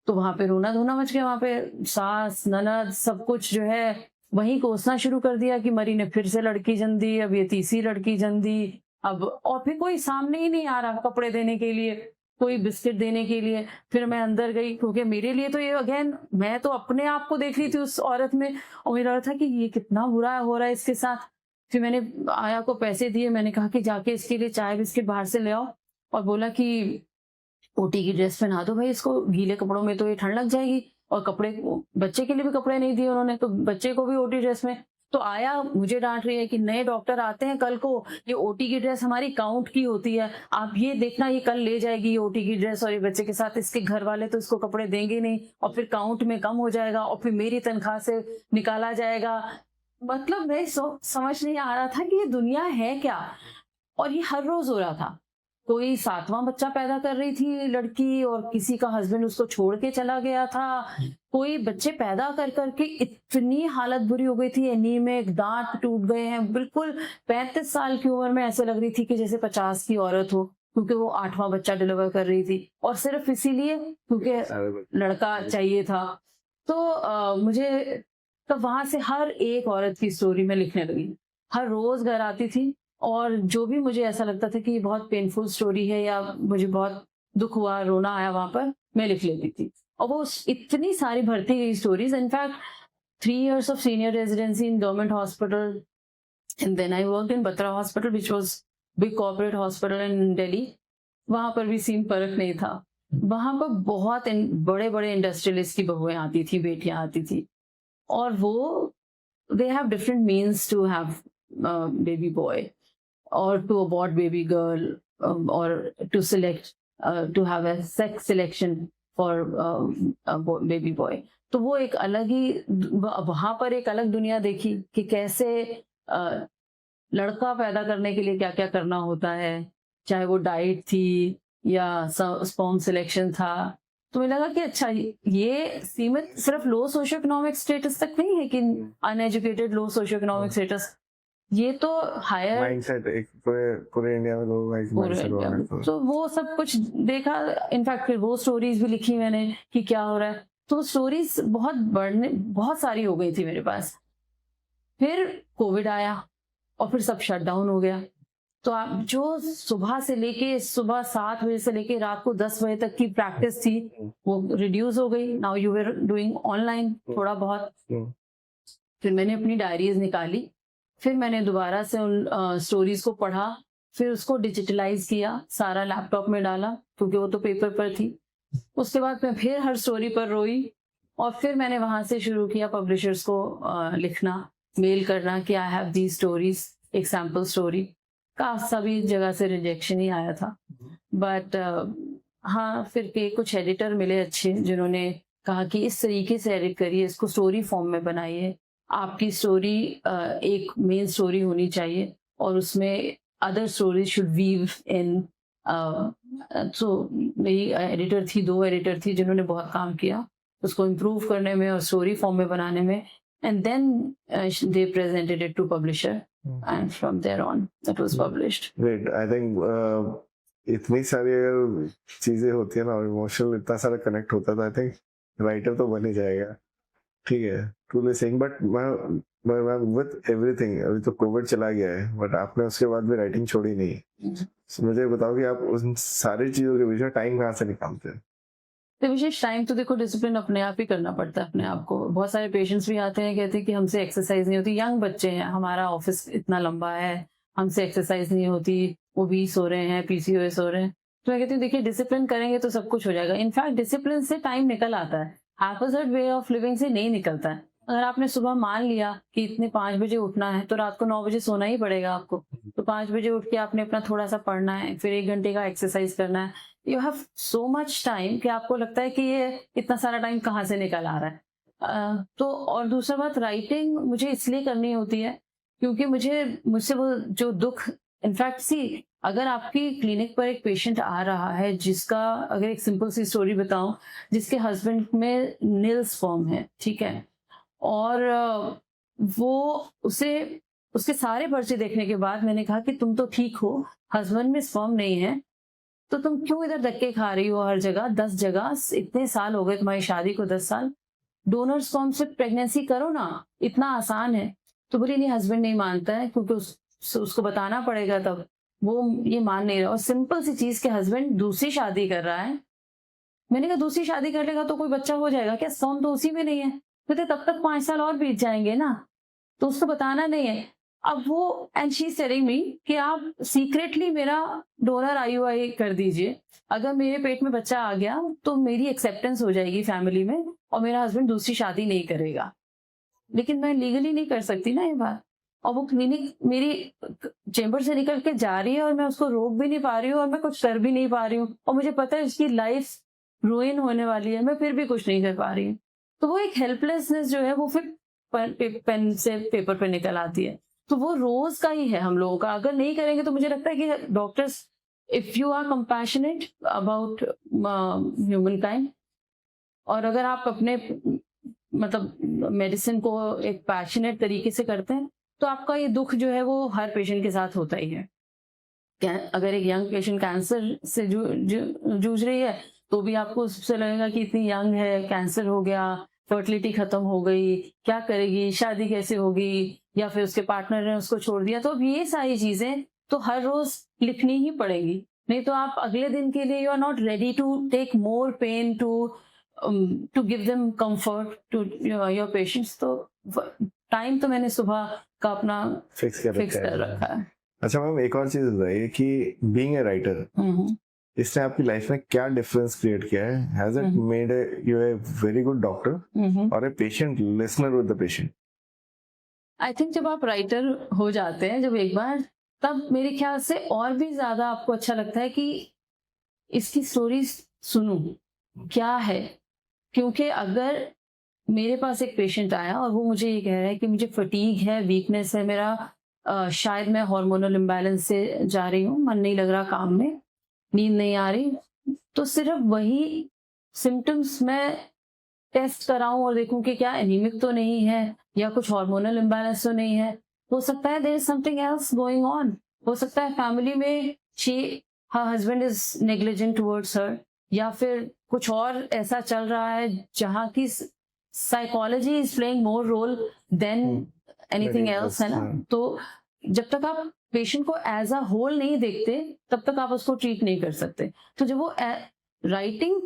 तो वहां पे रोना धोना मच गया। वहां पे सास ननद सब कुछ जो है वही कोसना शुरू कर दिया कि मरी ने फिर से लड़की जन दी, अब ये तीसरी लड़की जन दी। अब और फिर कोई सामने ही नहीं आ रहा कपड़े देने के लिए, कोई बिस्किट देने के लिए। फिर मैं अंदर गई, क्योंकि मेरे लिए तो ये अगेन, मैं तो अपने आप को देख रही थी उस औरत में, और मेरा लगा था कि ये कितना बुरा हो रहा है इसके साथ। फिर मैंने आया को पैसे दिए, मैंने कहा कि जाके इसके लिए चाय बिस्किट बाहर से ले आओ, और बोला कि ओटी की ड्रेस पहना दो भाई इसको, गीले कपड़ों में तो ये ठंड लग जाएगी। और कपड़े, बच्चे के लिए भी कपड़े नहीं दिए उन्होंने, तो बच्चे को भी ओटी ड्रेस में। तो आया मुझे डांट रही है कि नए डॉक्टर आते हैं कल को, ये ओटी की ड्रेस हमारी काउंट की होती है, आप ये देखना ये कल ले जाएगी ये ओटी की ड्रेस, और ये बच्चे के साथ इसके घर वाले तो इसको कपड़े देंगे नहीं, और फिर काउंट में कम हो जाएगा, और फिर मेरी तनख्वाह से निकाला जाएगा। मतलब मैं समझ नहीं आ रहा था कि ये दुनिया है क्या। और ये हर रोज हो रहा था। कोई 7वां बच्चा पैदा कर रही थी लड़की, और किसी का हस्बैंड उसको छोड़ के चला गया था। कोई बच्चे पैदा कर करके इतनी हालत बुरी हो गई थी, एनीमिक, दांत टूट गए हैं बिल्कुल। 35 साल की उम्र में ऐसे लग रही थी कि जैसे 50 की औरत हो, क्योंकि वो 8वां बच्चा डिलीवर कर रही थी, और सिर्फ इसीलिए क्योंकि लड़का चाहिए था। तो मुझे तब वहां से हर एक औरत की स्टोरी में लिखने लगी। हर रोज घर आती थी, और जो भी मुझे ऐसा लगता था कि ये बहुत पेनफुल स्टोरी है, या मुझे बहुत दुख हुआ, रोना आया वहां पर, मैं लिख लेती थी। और वो इतनी सारी भरती गई stories. In fact 3 years of senior residency in government hospital, and then I worked in Batra Hospital, which was big corporate hospital in Delhi. वहां पर भी सीन फर्क नहीं था। वहां पर बहुत बड़े बड़े इंडस्ट्रियलिस्ट की बहुएं आती थी, बेटियां आती थी, और वो they have different means to have baby boy, or to abort baby girl, or to select to have a sex selection for baby boy. तो वो एक अलग ही, वहां पर एक अलग दुनिया देखी कि कैसे लड़का पैदा करने के लिए क्या क्या करना होता है, चाहे वो डाइट थी या स्पर्म सिलेक्शन था। तो मुझे लगा कि अच्छा, ये सीमित सिर्फ लो सोशियो इकोनॉमिक स्टेटस तक नहीं है कि अनएजुकेटेड लो सोशियो इकोनॉमिक स्टेटस, ये तो हायर माइंडसेट, एक पूरे इंडिया में लोग माइंडसेट। तो वो सब कुछ देखा। इनफैक्ट फिर वो स्टोरीज भी लिखी मैंने कि क्या हो रहा है। तो स्टोरीज बहुत सारी हो गई थी मेरे पास। फिर कोविड आया, और फिर सब शट डाउन हो गया। तो आप जो सुबह 7 बजे से लेके रात को 10 बजे तक की प्रैक्टिस थी, वो रिड्यूस हो गई। Now you were doing online थोड़ा बहुत। फिर मैंने अपनी डायरीज निकाली, फिर मैंने दोबारा से उन स्टोरीज को पढ़ा, फिर उसको डिजिटलाइज किया, सारा लैपटॉप में डाला, क्योंकि वो तो पेपर पर थी। उसके बाद मैं फिर हर स्टोरी पर रोई, और फिर मैंने वहां से शुरू किया पब्लिशर्स को लिखना, मेल करना कि आई हैव दी स्टोरीज, एक सैम्पल स्टोरी का। सभी जगह से रिजेक्शन ही आया था। बट हाँ, फिर के कुछ एडिटर मिले अच्छे, जिन्होंने कहा कि इस तरीके से एडिट करिए, इसको स्टोरी फॉर्म में बनाइए, आपकी स्टोरी एक मेन स्टोरी होनी चाहिए। और उसमें अदर स्टोरीज शुड वीव इन। सो मेरी एडिटर थी, 2 एडिटर थी जिन्होंने बहुत काम किया उसको इम्प्रूव करने में और स्टोरी फॉर्म में बनाने में, and then they presented it to publisher and from there on it was published. Great. I think इतनी सारी अगर चीजें होती है ना और इमोशनल इतना सारा कनेक्ट होता है तो आई थिंक राइटर तो बन ही जाएगा। ठीक है, ट्रूली सेइंग। बट मैं विद एवरीथिंग, अभी तो कोविड चला गया है बट आपने उसके बाद भी राइटिंग छोड़ी नहीं। So, मुझे बताओ कि आप उन सारी चीजों के बीच में टाइम कहाँ से निकालते हैं? तो विशेष टाइम तो देखो डिसिप्लिन अपने आप ही करना पड़ता है अपने आप को। बहुत सारे पेशेंट्स भी आते हैं कहते हैं कि हमसे एक्सरसाइज नहीं होती, यंग बच्चे हैं, हमारा ऑफिस इतना लंबा है, हमसे एक्सरसाइज नहीं होती, वो भी सो रहे हैं, पीसीओएस हो रहे हैं। तो मैं कहती हूँ देखिए डिसिप्लिन करेंगे तो सब कुछ हो जाएगा। इनफैक्ट डिसिप्लिन से टाइम निकल आता है, हैपोसाइड वे ऑफ लिविंग से नहीं निकलता है। अगर आपने सुबह मान लिया कि इतने 5 बजे उठना है तो रात को 9 बजे सोना ही पड़ेगा आपको। तो 5 बजे उठ के आपने अपना थोड़ा सा पढ़ना है, फिर 1 घंटे का एक्सरसाइज करना है। You have so much time कि आपको लगता है कि ये इतना सारा टाइम कहाँ से निकल आ रहा है। तो और दूसरा बात, राइटिंग मुझे इसलिए करनी होती है क्योंकि मुझसे वो जो दुख, इनफैक्ट सी अगर आपकी क्लिनिक पर एक पेशेंट आ रहा है जिसका, अगर एक सिंपल सी स्टोरी बताऊं, जिसके हस्बैंड में नील स्पर्म है, ठीक है, और वो उसके सारे पर्चे देखने के बाद मैंने कहा कि तुम तो ठीक हो, हस्बैंड में स्पर्म नहीं है, तो तुम क्यों इधर धक्के खा रही हो हर जगह, 10 जगह, इतने साल हो गए तुम्हारी शादी को, 10 साल, डोनर स्पर्म से प्रेगनेंसी करो ना, इतना आसान है। तो बोली नहीं, हस्बैंड नहीं मानता है क्योंकि उसको बताना पड़ेगा, तब वो ये मान नहीं रहा। और सिंपल सी चीज के हस्बैंड दूसरी शादी कर रहा है। मैंने कहा दूसरी शादी कर लेगा तो कोई बच्चा हो जाएगा क्या, स्पर्म तो उसी में नहीं है। कहते तब तक 5 साल और बीत जाएंगे ना, तो उसको बताना नहीं है। अब वो and she is telling me कि आप सीक्रेटली मेरा डोनर आईयूआई कर दीजिए, अगर मेरे पेट में बच्चा आ गया तो मेरी एक्सेप्टेंस हो जाएगी फैमिली में और मेरा हस्बैंड दूसरी शादी नहीं करेगा। लेकिन मैं लीगली नहीं कर सकती ना ये बात, और वो क्लिनिक मेरी चेंबर से निकल के जा रही है और मैं उसको रोक भी नहीं पा रही हूँ और मैं कुछ कर भी नहीं पा रही हूँ, और मुझे पता है उसकी लाइफ रुइन होने वाली है, मैं फिर भी कुछ नहीं कर पा रही हूँ। तो वो एक हेल्पलेसनेस जो है वो फिर पेन से पेपर पे निकल आती है। तो वो रोज का ही है हम लोगों का, अगर नहीं करेंगे तो मुझे लगता है कि doctors, if you are compassionate about humankind, और अगर आप अपने मतलब मेडिसिन को एक पैशनेट तरीके से करते हैं, तो आपका ये दुख जो है वो हर पेशेंट के साथ होता ही है। अगर एक यंग पेशेंट कैंसर से जूझ रही है तो भी आपको उससे लगेगा कि इतनी यंग है, कैंसर हो गया, फर्टिलिटी खत्म हो गई, क्या करेगी, शादी कैसे होगी, या फिर उसके पार्टनर ने उसको छोड़ दिया। तो अब ये सारी चीजें तो हर रोज लिखनी ही पड़ेगी, नहीं तो आप अगले दिन के लिए you are not ready to take more pain to give them comfort to your patients. तो टाइम तो मैंने सुबह का अपना फिक्स कर रखा है। अच्छा मैम, एक और चीज बताइए कि बीइंग ए राइटर, इसने आपकी लाइफ में क्या डिफरेंस क्रिएट किया है? Has it made you a very good doctor और a patient listener with the patient? I think जब आप राइटर हो जाते हैं जब एक बार, तब मेरे ख्याल से और भी ज्यादा आपको अच्छा लगता है कि इसकी स्टोरी सुनूं क्या है। क्योंकि अगर मेरे पास एक पेशेंट आया और वो मुझे ये कह रहा है कि मुझे फटीग है, वीकनेस है, मेरा शायद मैं हार्मोनल इम्बैलेंस से जा रही हूँ, मन नहीं लग रहा काम में, नींद नहीं आ रही, तो सिर्फ वही सिम्टम्स मैं टेस्ट कराऊं और देखूं कि क्या एनीमिक तो नहीं है या कुछ हार्मोनल इम्बैलेंस तो नहीं है। हो सकता है there is something else going on, हो सकता है फैमिली में her husband is negligent towards her, या फिर कुछ और ऐसा चल रहा है जहाँ की psychology is playing more role than anything else, है ना। तो जब तक आप पेशेंट को एज अ होल नहीं देखते तब तक आप उसको ट्रीट नहीं कर सकते। तो जब वो राइटिंग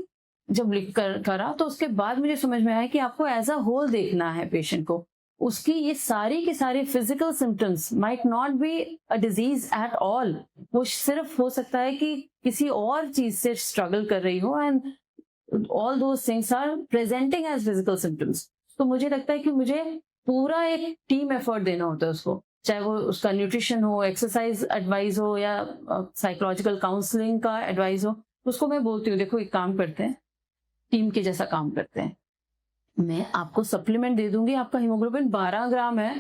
जब लिख कर करा तो उसके बाद मुझे समझ में आया कि आपको एज अ होल देखना है पेशेंट को। उसकी ये सारी की सारी physical symptoms might not be a disease at all, वो सिर्फ हो सकता है कि किसी और चीज से स्ट्रगल कर रही हो, and all those things are presenting as physical symptoms. तो मुझे लगता है कि मुझे पूरा एक टीम एफर्ट देना होता है उसको, चाहे वो उसका न्यूट्रिशन हो, एक्सरसाइज एडवाइस हो, या साइकोलॉजिकल काउंसलिंग का एडवाइस हो। उसको मैं बोलती हूँ देखो एक काम करते हैं, टीम के जैसा काम करते हैं, मैं आपको सप्लीमेंट दे दूंगी, आपका हीमोग्लोबिन 12 ग्राम है,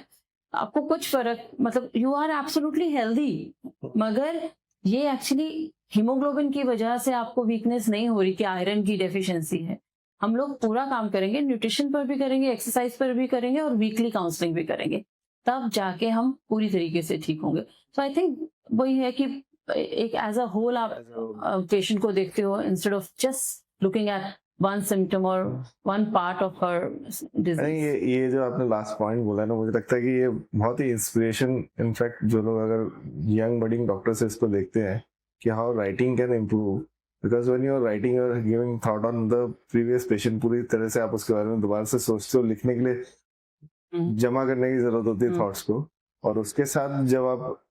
आपको कुछ फर्क, मतलब यू आर एब्सोल्युटली हेल्दी, मगर ये एक्चुअली हीमोग्लोबिन की वजह से आपको वीकनेस नहीं हो रही कि आयरन की डेफिशिएंसी है। हम लोग पूरा काम करेंगे, न्यूट्रिशन पर भी करेंगे, एक्सरसाइज पर भी करेंगे और वीकली काउंसलिंग भी करेंगे, तब जाके हम पूरी तरीके से ठीक होंगे। सो आई थिंक वही है कि एक एज अ होल आप पेशेंट को देखते हो instead of just looking at one symptom और वन पार्ट ऑफ हर नहीं, डिजीज। ये जो आपने लास्ट पॉइंट बोला ना, मुझे लगता है कि ये बहुत ही इंस्पिरेशन, इनफैक्ट जो लोग अगर यंग बडिंग डॉक्टर से इसको देखते हैं कि how writing can improve, because when you are writing you are giving thought on the previous patient, पूरी तरह से आप उसके बारे में दोबारा से सोचते हो, लिखने के लिए जमा करने की जरूरत होती है थॉट्स को, और उसके साथ जब आप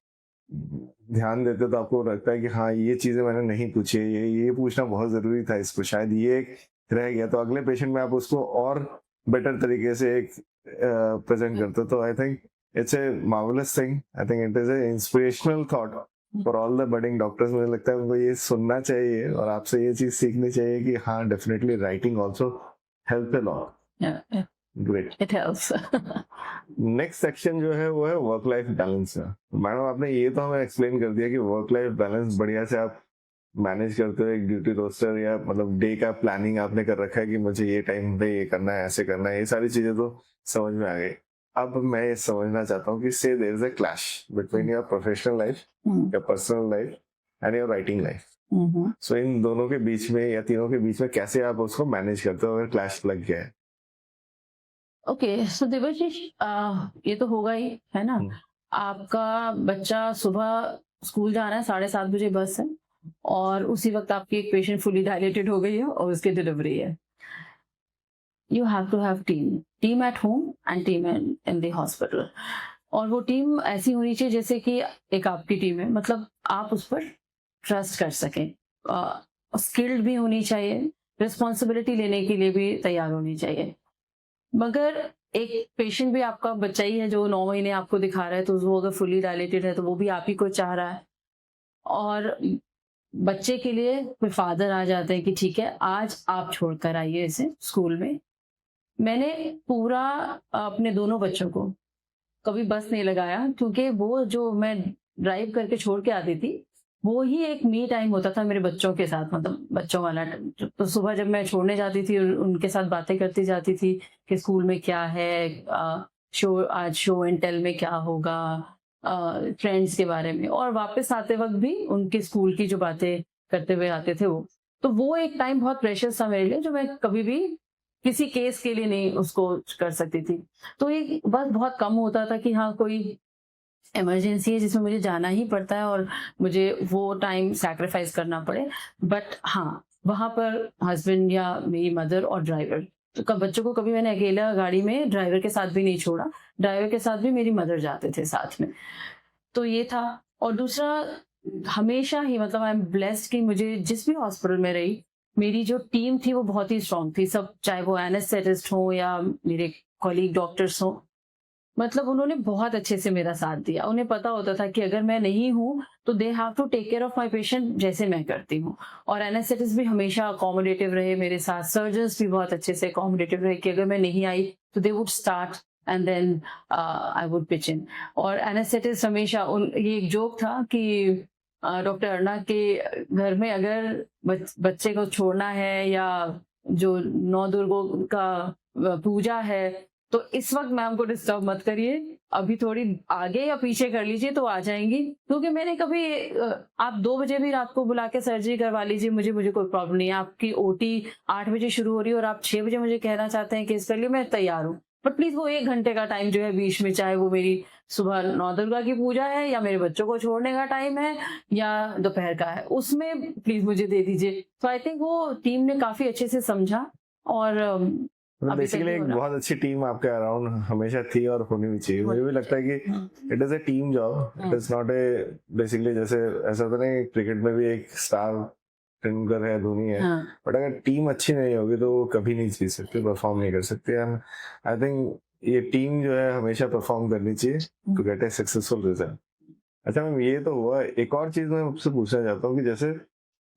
ध्यान देते हो तो आपको लगता है कि हाँ, ये चीजें मैंने नहीं पूछी, ये पूछना बहुत जरूरी था इसको, शायद ये एक रह गया, तो अगले पेशेंट में आप उसको और बेटर तरीके से एक प्रेजेंट करते हो। तो I think it's a marvellous thing, I think it is a inspirational thought for all the budding doctors. मुझे लगता है उनको ये सुनना चाहिए और आपसे ये चीज सीखनी चाहिए कि हाँ, definitely writing also help a lot. Great, it helps. Next section जो है वो है वर्क लाइफ बैलेंस का। मैडम, आपने ये तो हमें एक्सप्लेन कर दिया कि वर्क लाइफ बैलेंस बढ़िया से आप मैनेज करते हो, एक ड्यूटी रोस्टर या मतलब डे का प्लानिंग आपने कर रखा है कि मुझे ये टाइम पे ये करना है, ऐसे करना है, ये सारी चीजें तो समझ में आ गई। अब मैं ये समझना चाहता हूँ कि say there is a clash between your professional life, your personal life and your writing life. So इन दोनों के बीच में या तीनों के बीच में कैसे आप उसको मैनेज करते हो अगर क्लैश लग गया है? ओके, सो देवाशीष, ये तो होगा ही, है ना। आपका बच्चा सुबह स्कूल जा रहा है, 7:30 बजे बस है, और उसी वक्त आपकी एक पेशेंट फुली डायलेटेड हो गई है और उसकी डिलीवरी है। You have to have team at home and team in the hospital. और वो टीम ऐसी होनी चाहिए जैसे कि एक आपकी टीम है, मतलब आप उस पर ट्रस्ट कर सकें, स्किल्ड भी होनी चाहिए, रिस्पॉन्सिबिलिटी लेने के लिए भी तैयार होनी चाहिए। मगर एक पेशेंट भी आपका बच्चा ही है जो 9 महीने आपको दिखा रहा है, तो वो अगर फुली डायलेटेड है तो वो भी आप ही को चाह रहा है। और बच्चे के लिए कोई फादर आ जाते हैं कि ठीक है, आज आप छोड़कर आइए इसे स्कूल में। मैंने पूरा अपने दोनों बच्चों को कभी बस नहीं लगाया, क्योंकि वो जो मैं ड्राइव करके छोड़ के आती थी, वो ही एक मी टाइम होता था मेरे बच्चों के साथ, मतलब बच्चों वाला टाइम। तो सुबह जब मैं छोड़ने जाती थी उनके साथ बातें करती जाती थी कि स्कूल में क्या है, आज शो एंड टेल में क्या होगा, फ्रेंड्स के बारे में, और वापस आते वक्त भी उनके स्कूल की जो बातें करते हुए आते थे वो। तो वो एक टाइम बहुत प्रेशियस था मेरे लिए, जो मैं कभी भी किसी केस के लिए नहीं उसको कर सकती थी। तो ये बस बहुत कम होता था कि हाँ, कोई इमरजेंसी है जिसमें मुझे जाना ही पड़ता है और मुझे वो टाइम सैक्रिफाइस करना पड़े। बट हाँ, वहां पर हस्बैंड या मेरी मदर और ड्राइवर, तो बच्चों को कभी मैंने अकेला गाड़ी में ड्राइवर के साथ भी नहीं छोड़ा, ड्राइवर के साथ भी मेरी मदर जाते थे साथ में। तो ये था। और दूसरा, हमेशा ही, मतलब आई एम ब्लेस्ड कि मुझे जिस भी हॉस्पिटल में रही, मेरी जो टीम थी वो बहुत ही स्ट्रांग थी। सब, चाहे वो एनेस्थेटिस्ट हो या मेरे कॉलीग डॉक्टर्स हो, मतलब उन्होंने बहुत अच्छे से मेरा साथ दिया। उन्हें पता होता था कि अगर मैं नहीं हूँ तो they have to take care of my patient जैसे मैं करती हूँ। और एनेस्थेटिस्ट भी हमेशा अकोमोडेटिव रहे मेरे साथ, सर्जन्स भी बहुत अच्छे से अकोमोडेटिव रहे कि अगर मैं नहीं आई तो they would start and then I would pitch in. और एनेस्थेटिस्ट हमेशा ये एक जोक था कि डॉक्टर अर्ना के घर में अगर बच्चे को छोड़ना है या जो नौ दुर्गों का पूजा है, तो इस वक्त मैम को डिस्टर्ब मत करिए, अभी थोड़ी आगे या पीछे कर लीजिए तो आ जाएंगी। क्योंकि मैंने कभी आप 2 बजे भी रात को बुला के सर्जरी करवा लीजिए, मुझे कोई प्रॉब्लम नहीं है। आपकी ओटी 8 बजे शुरू हो रही है और आप 6 बजे मुझे कहना चाहते हैं कि इसके लिए मैं तैयार हूँ, बट प्लीज वो 1 घंटे का टाइम जो है बीच में, चाहे वो मेरी सुबह नौ दुर्गा की पूजा है या मेरे बच्चों को छोड़ने का टाइम है या दोपहर का है, उसमें प्लीज मुझे दे दीजिए। तो आई थिंक वो टीम ने काफी अच्छे से समझा। और बेसिकली एक बहुत अच्छी टीम आपके अराउंड हमेशा थी और होनी भी चाहिए। मुझे भी लगता है कि it is a team job, it is not a basically जैसे ऐसा होता नहीं, क्रिकेट में भी एक स्टार तेंदुलकर है, धोनी है, बट अगर टीम अच्छी नहीं होगी तो वो कभी नहीं जीत सकते, परफॉर्म नहीं कर सकते। एंड आई थिंक ये टीम जो है हमेशा परफॉर्म करनी चाहिए to get a successful result. अच्छा मैम, ये तो हुआ। एक और चीज मैं आपसे पूछना चाहता हूँ कि जैसे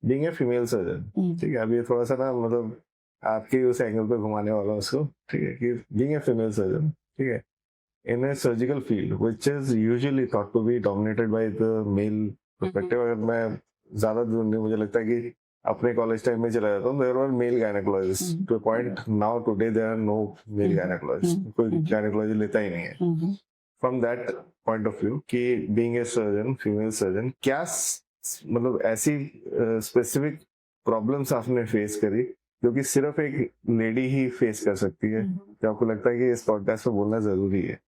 बीइंग ए फीमेल सर्जन, ठीक है, अब ये थोड़ा सा ना मतलब आपके उस एंगल पे घुमाने वाला हूँ उसको, ठीक है, कि बीइंग ए फीमेल सर्जन, ठीक है, in a surgical field which is usually thought to be dominated by the male perspective, अगर मैं ज्यादा दूर नहीं, मुझे लगता है कि अपने कॉलेज टाइम में चला जाता हूँ, there were male gynecologists to a point. Now today there are no male gynecologists, कोई gynecology लेता ही नहीं है. From that point of view कि being a surgeon, female surgeon, क्या मतलब ऐसी specific problems आपने face करी जो कि सिर्फ एक लेडी ही फेस कर सकती है, जो आपको लगता है कि इस पॉडकास्ट में बोलना जरूरी है?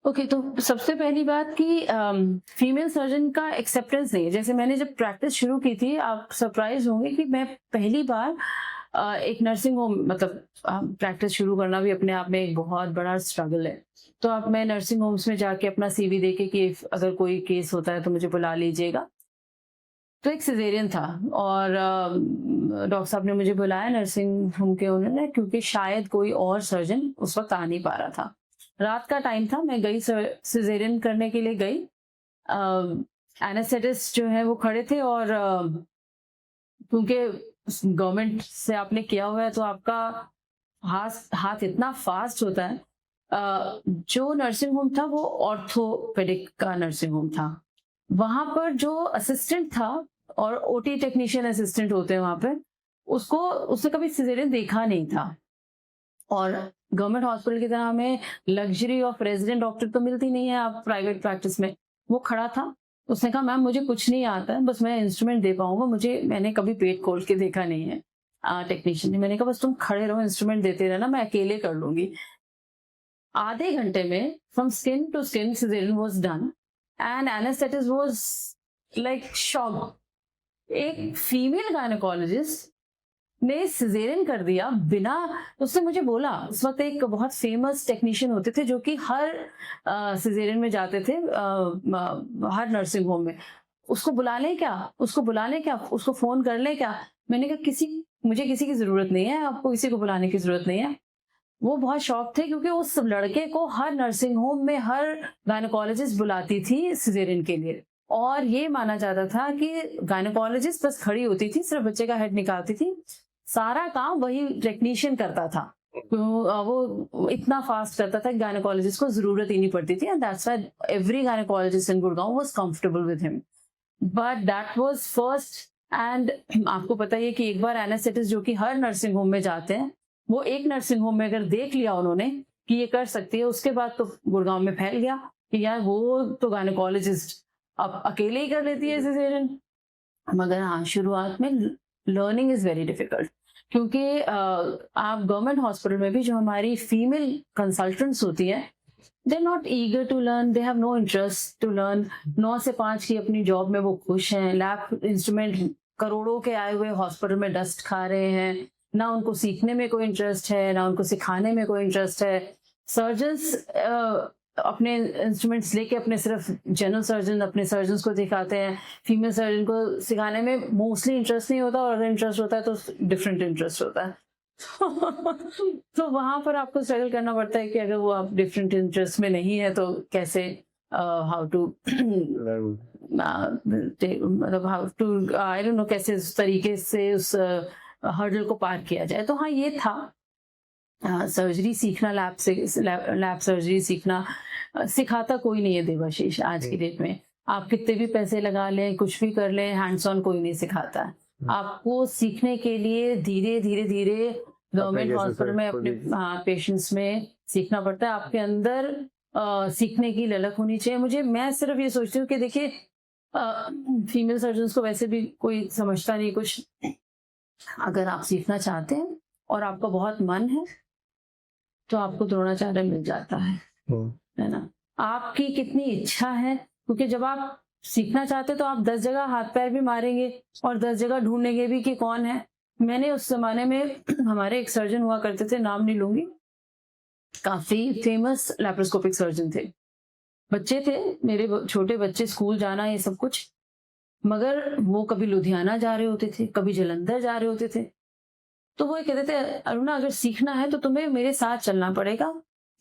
ओके तो सबसे पहली बात कि फीमेल सर्जन का एक्सेप्टेंस नहीं है. जैसे मैंने जब प्रैक्टिस शुरू की थी, आप सरप्राइज होंगे कि मैं पहली बार एक नर्सिंग होम, मतलब प्रैक्टिस शुरू करना भी अपने आप में एक बहुत बड़ा स्ट्रगल है. तो अब मैं नर्सिंग होम्स में जाके अपना CV देके कि अगर कोई केस होता है तो मुझे बुला लीजिएगा. तो एक सिजेरियन था और डॉक्टर साहब ने मुझे बुलाया नर्सिंग होम के ओनर ने, क्योंकि शायद कोई और सर्जन उस वक्त आ नहीं पा रहा था. रात का टाइम था, मैं गई सिजेरियन करने के लिए गई. एनेस्थेटिस्ट जो है वो खड़े थे और क्योंकि गवर्नमेंट से आपने किया हुआ है तो आपका हाथ इतना फास्ट होता है. जो नर्सिंग होम था वो ऑर्थोपेडिक का नर्सिंग होम था. वहां पर जो असिस्टेंट था और OT टेक्नीशियन असिस्टेंट होते हैं वहां पे, उसने कभी सिजेरियन देखा नहीं था. और गवर्नमेंट हॉस्पिटल की तरह हमें लग्जरी ऑफ रेजिडेंट डॉक्टर तो मिलती नहीं है आप प्राइवेट प्रैक्टिस में. वो खड़ा था, उसने कहा मैम मुझे कुछ नहीं आता है, बस मैं इंस्ट्रूमेंट दे पाऊंगा, मैंने कभी पेट खोल के देखा नहीं है. टेक्नीशियन ने, मैंने कहा बस तुम खड़े रहो, इंस्ट्रूमेंट देते रहना, मैं अकेले कर लूंगी. आधे घंटे में from skin to skin caesarean was done and anaesthetist was like shocked. एक फीमेल गायनेकोलॉजिस्ट ने सिजेरियन कर दिया बिना, उसने मुझे बोला, उस वक्त एक बहुत फेमस टेक्नीशियन होते थे जो कि हर सिजेरियन में जाते थे, हर नर्सिंग होम में. उसको बुला लें क्या, उसको फोन कर लें क्या? मैंने कहा मुझे किसी की जरूरत नहीं है, आपको किसी को बुलाने की जरूरत नहीं है. वो बहुत शॉक थे क्योंकि उस लड़के को हर नर्सिंग होम में हर गायनेकोलॉजिस्ट बुलाती थी सिजेरियन के लिए, और ये माना जाता था कि गायनेकोलॉजिस्ट बस खड़ी होती थी, सिर्फ बच्चे का हेड निकालती थी, सारा काम वही टेक्नीशियन करता था. वो इतना फास्ट करता था कि गायनेकोलॉजिस्ट को जरूरत ही नहीं पड़ती थी. And that's why every gynaecologist in Gurgaon was comfortable with him. But that was first. And आपको पता ही है कि एक बार एनेस्थेटिस्ट जो कि हर नर्सिंग होम में जाते हैं, वो एक नर्सिंग होम में अगर देख लिया उन्होंने कि ये कर सकती है, उसके बाद तो गुड़गांव में फैल गया कि यार वो तो गायनेकोलॉजिस्ट अब अकेले ही कर लेती है सिजेरियन. मगर हाँ, शुरुआत में लर्निंग इज वेरी डिफिकल्ट, क्योंकि आप गवर्नमेंट हॉस्पिटल में भी जो हमारी फीमेल कंसल्टेंट्स होती हैं, they are not eager to learn, they have no interest to learn. 9 से 5 की अपनी जॉब में वो खुश हैं. लैब इंस्ट्रूमेंट करोड़ों के आए हुए हॉस्पिटल में डस्ट खा रहे हैं, ना उनको सीखने में कोई इंटरेस्ट है, ना उनको सिखाने में कोई इंटरेस्ट है. सर्जन्स अपने इंस्ट्रूमेंट्स लेके अपने सिर्फ जनरल सर्जन अपने सर्जन्स को दिखाते हैं, फीमेल सर्जन को सिखाने में मोस्टली इंटरेस्ट नहीं होता, और अगर इंटरेस्ट होता है तो डिफरेंट इंटरेस्ट होता है. तो वहां पर आपको स्ट्रगल करना पड़ता है कि अगर वो आप डिफरेंट इंटरेस्ट में नहीं है तो कैसे हाउ टू मतलब how to I don't know कैसे उस तरीके से उस हर्डल को पार किया जाए. तो हाँ, ये था सर्जरी सीखना, लैब सर्जरी सीखना. सिखाता कोई नहीं है देवाशीष आज की डेट में. आप कितने भी पैसे लगा लें, कुछ भी कर लें, हैंड्स ऑन कोई नहीं सिखाता है. आपको सीखने के लिए धीरे धीरे गवर्नमेंट हॉस्पिटल में अपने पेशेंट्स में सीखना पड़ता है. आपके अंदर सीखने की ललक होनी चाहिए. मैं सिर्फ ये सोचती हूँ कि देखिए, फीमेल सर्जन्स को वैसे भी कोई समझता नहीं कुछ. अगर आप सीखना चाहते हैं और आपका बहुत मन है तो आपको द्रोणाचार्य मिल जाता है ना. आपकी कितनी इच्छा है, क्योंकि जब आप सीखना चाहते तो आप 10 जगह हाथ पैर भी मारेंगे और 10 जगह ढूंढेंगे भी कि कौन है. मैंने उस जमाने में हमारे एक सर्जन हुआ करते थे, नाम नहीं लूंगी, काफी फेमस लैप्रोस्कोपिक सर्जन थे. बच्चे थे मेरे, छोटे बच्चे, स्कूल जाना ये सब कुछ, मगर वो कभी लुधियाना जा रहे होते थे, कभी जालंधर जा रहे होते थे. तो वो कहते थे, अरुणा अगर सीखना है तो तुम्हें मेरे साथ चलना पड़ेगा,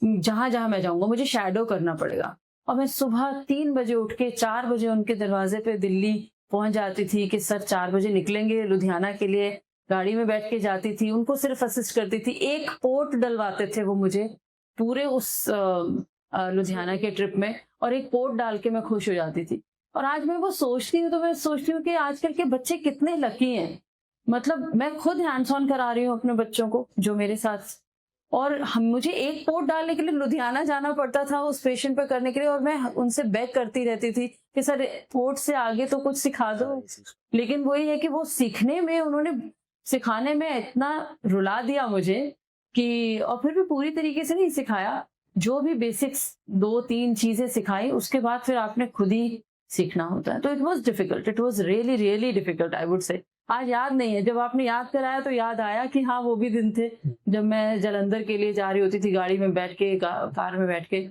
जहां जहां मैं जाऊंगा मुझे शैडो करना पड़ेगा. और मैं सुबह 3 बजे उठ के 4 बजे उनके दरवाजे पे दिल्ली पहुंच जाती थी कि सर 4 बजे निकलेंगे लुधियाना के लिए. गाड़ी में बैठ के जाती थी, उनको सिर्फ असिस्ट करती थी. एक पोर्ट डलवाते थे वो मुझे पूरे उस लुधियाना के ट्रिप में, और एक कोट डाल के मैं खुश हो जाती थी। और आज मैं वो सोचती हूँ तो मैं सोचती हूँ कि आजकल के बच्चे कितने लकी हैं। मतलब मैं खुद हैंड्स ऑन करा रही हूँ अपने बच्चों को जो मेरे साथ, और हम मुझे एक कोट डालने के लिए लुधियाना जाना पड़ता था उस पेशेंट पे करने के लिए, और मैं उनसे बेग करती रहती थी कि सर कोट से आगे तो कुछ सिखा दो। लेकिन वही है कि वो सीखने में, उन्होंने सिखाने में इतना रुला दिया मुझे कि, और फिर भी पूरी तरीके से नहीं सिखाया, जो भी बेसिक्स 2-3 चीजें सिखाई उसके बाद फिर आपने खुद ही सीखना होता है। तो it was difficult, it was really really difficult I would say. आज याद नहीं है, जब आपने याद कराया तो याद आया कि हाँ वो भी दिन थे जब मैं जालंधर के लिए जा रही होती थी गाड़ी में बैठ के, कार में बैठ के,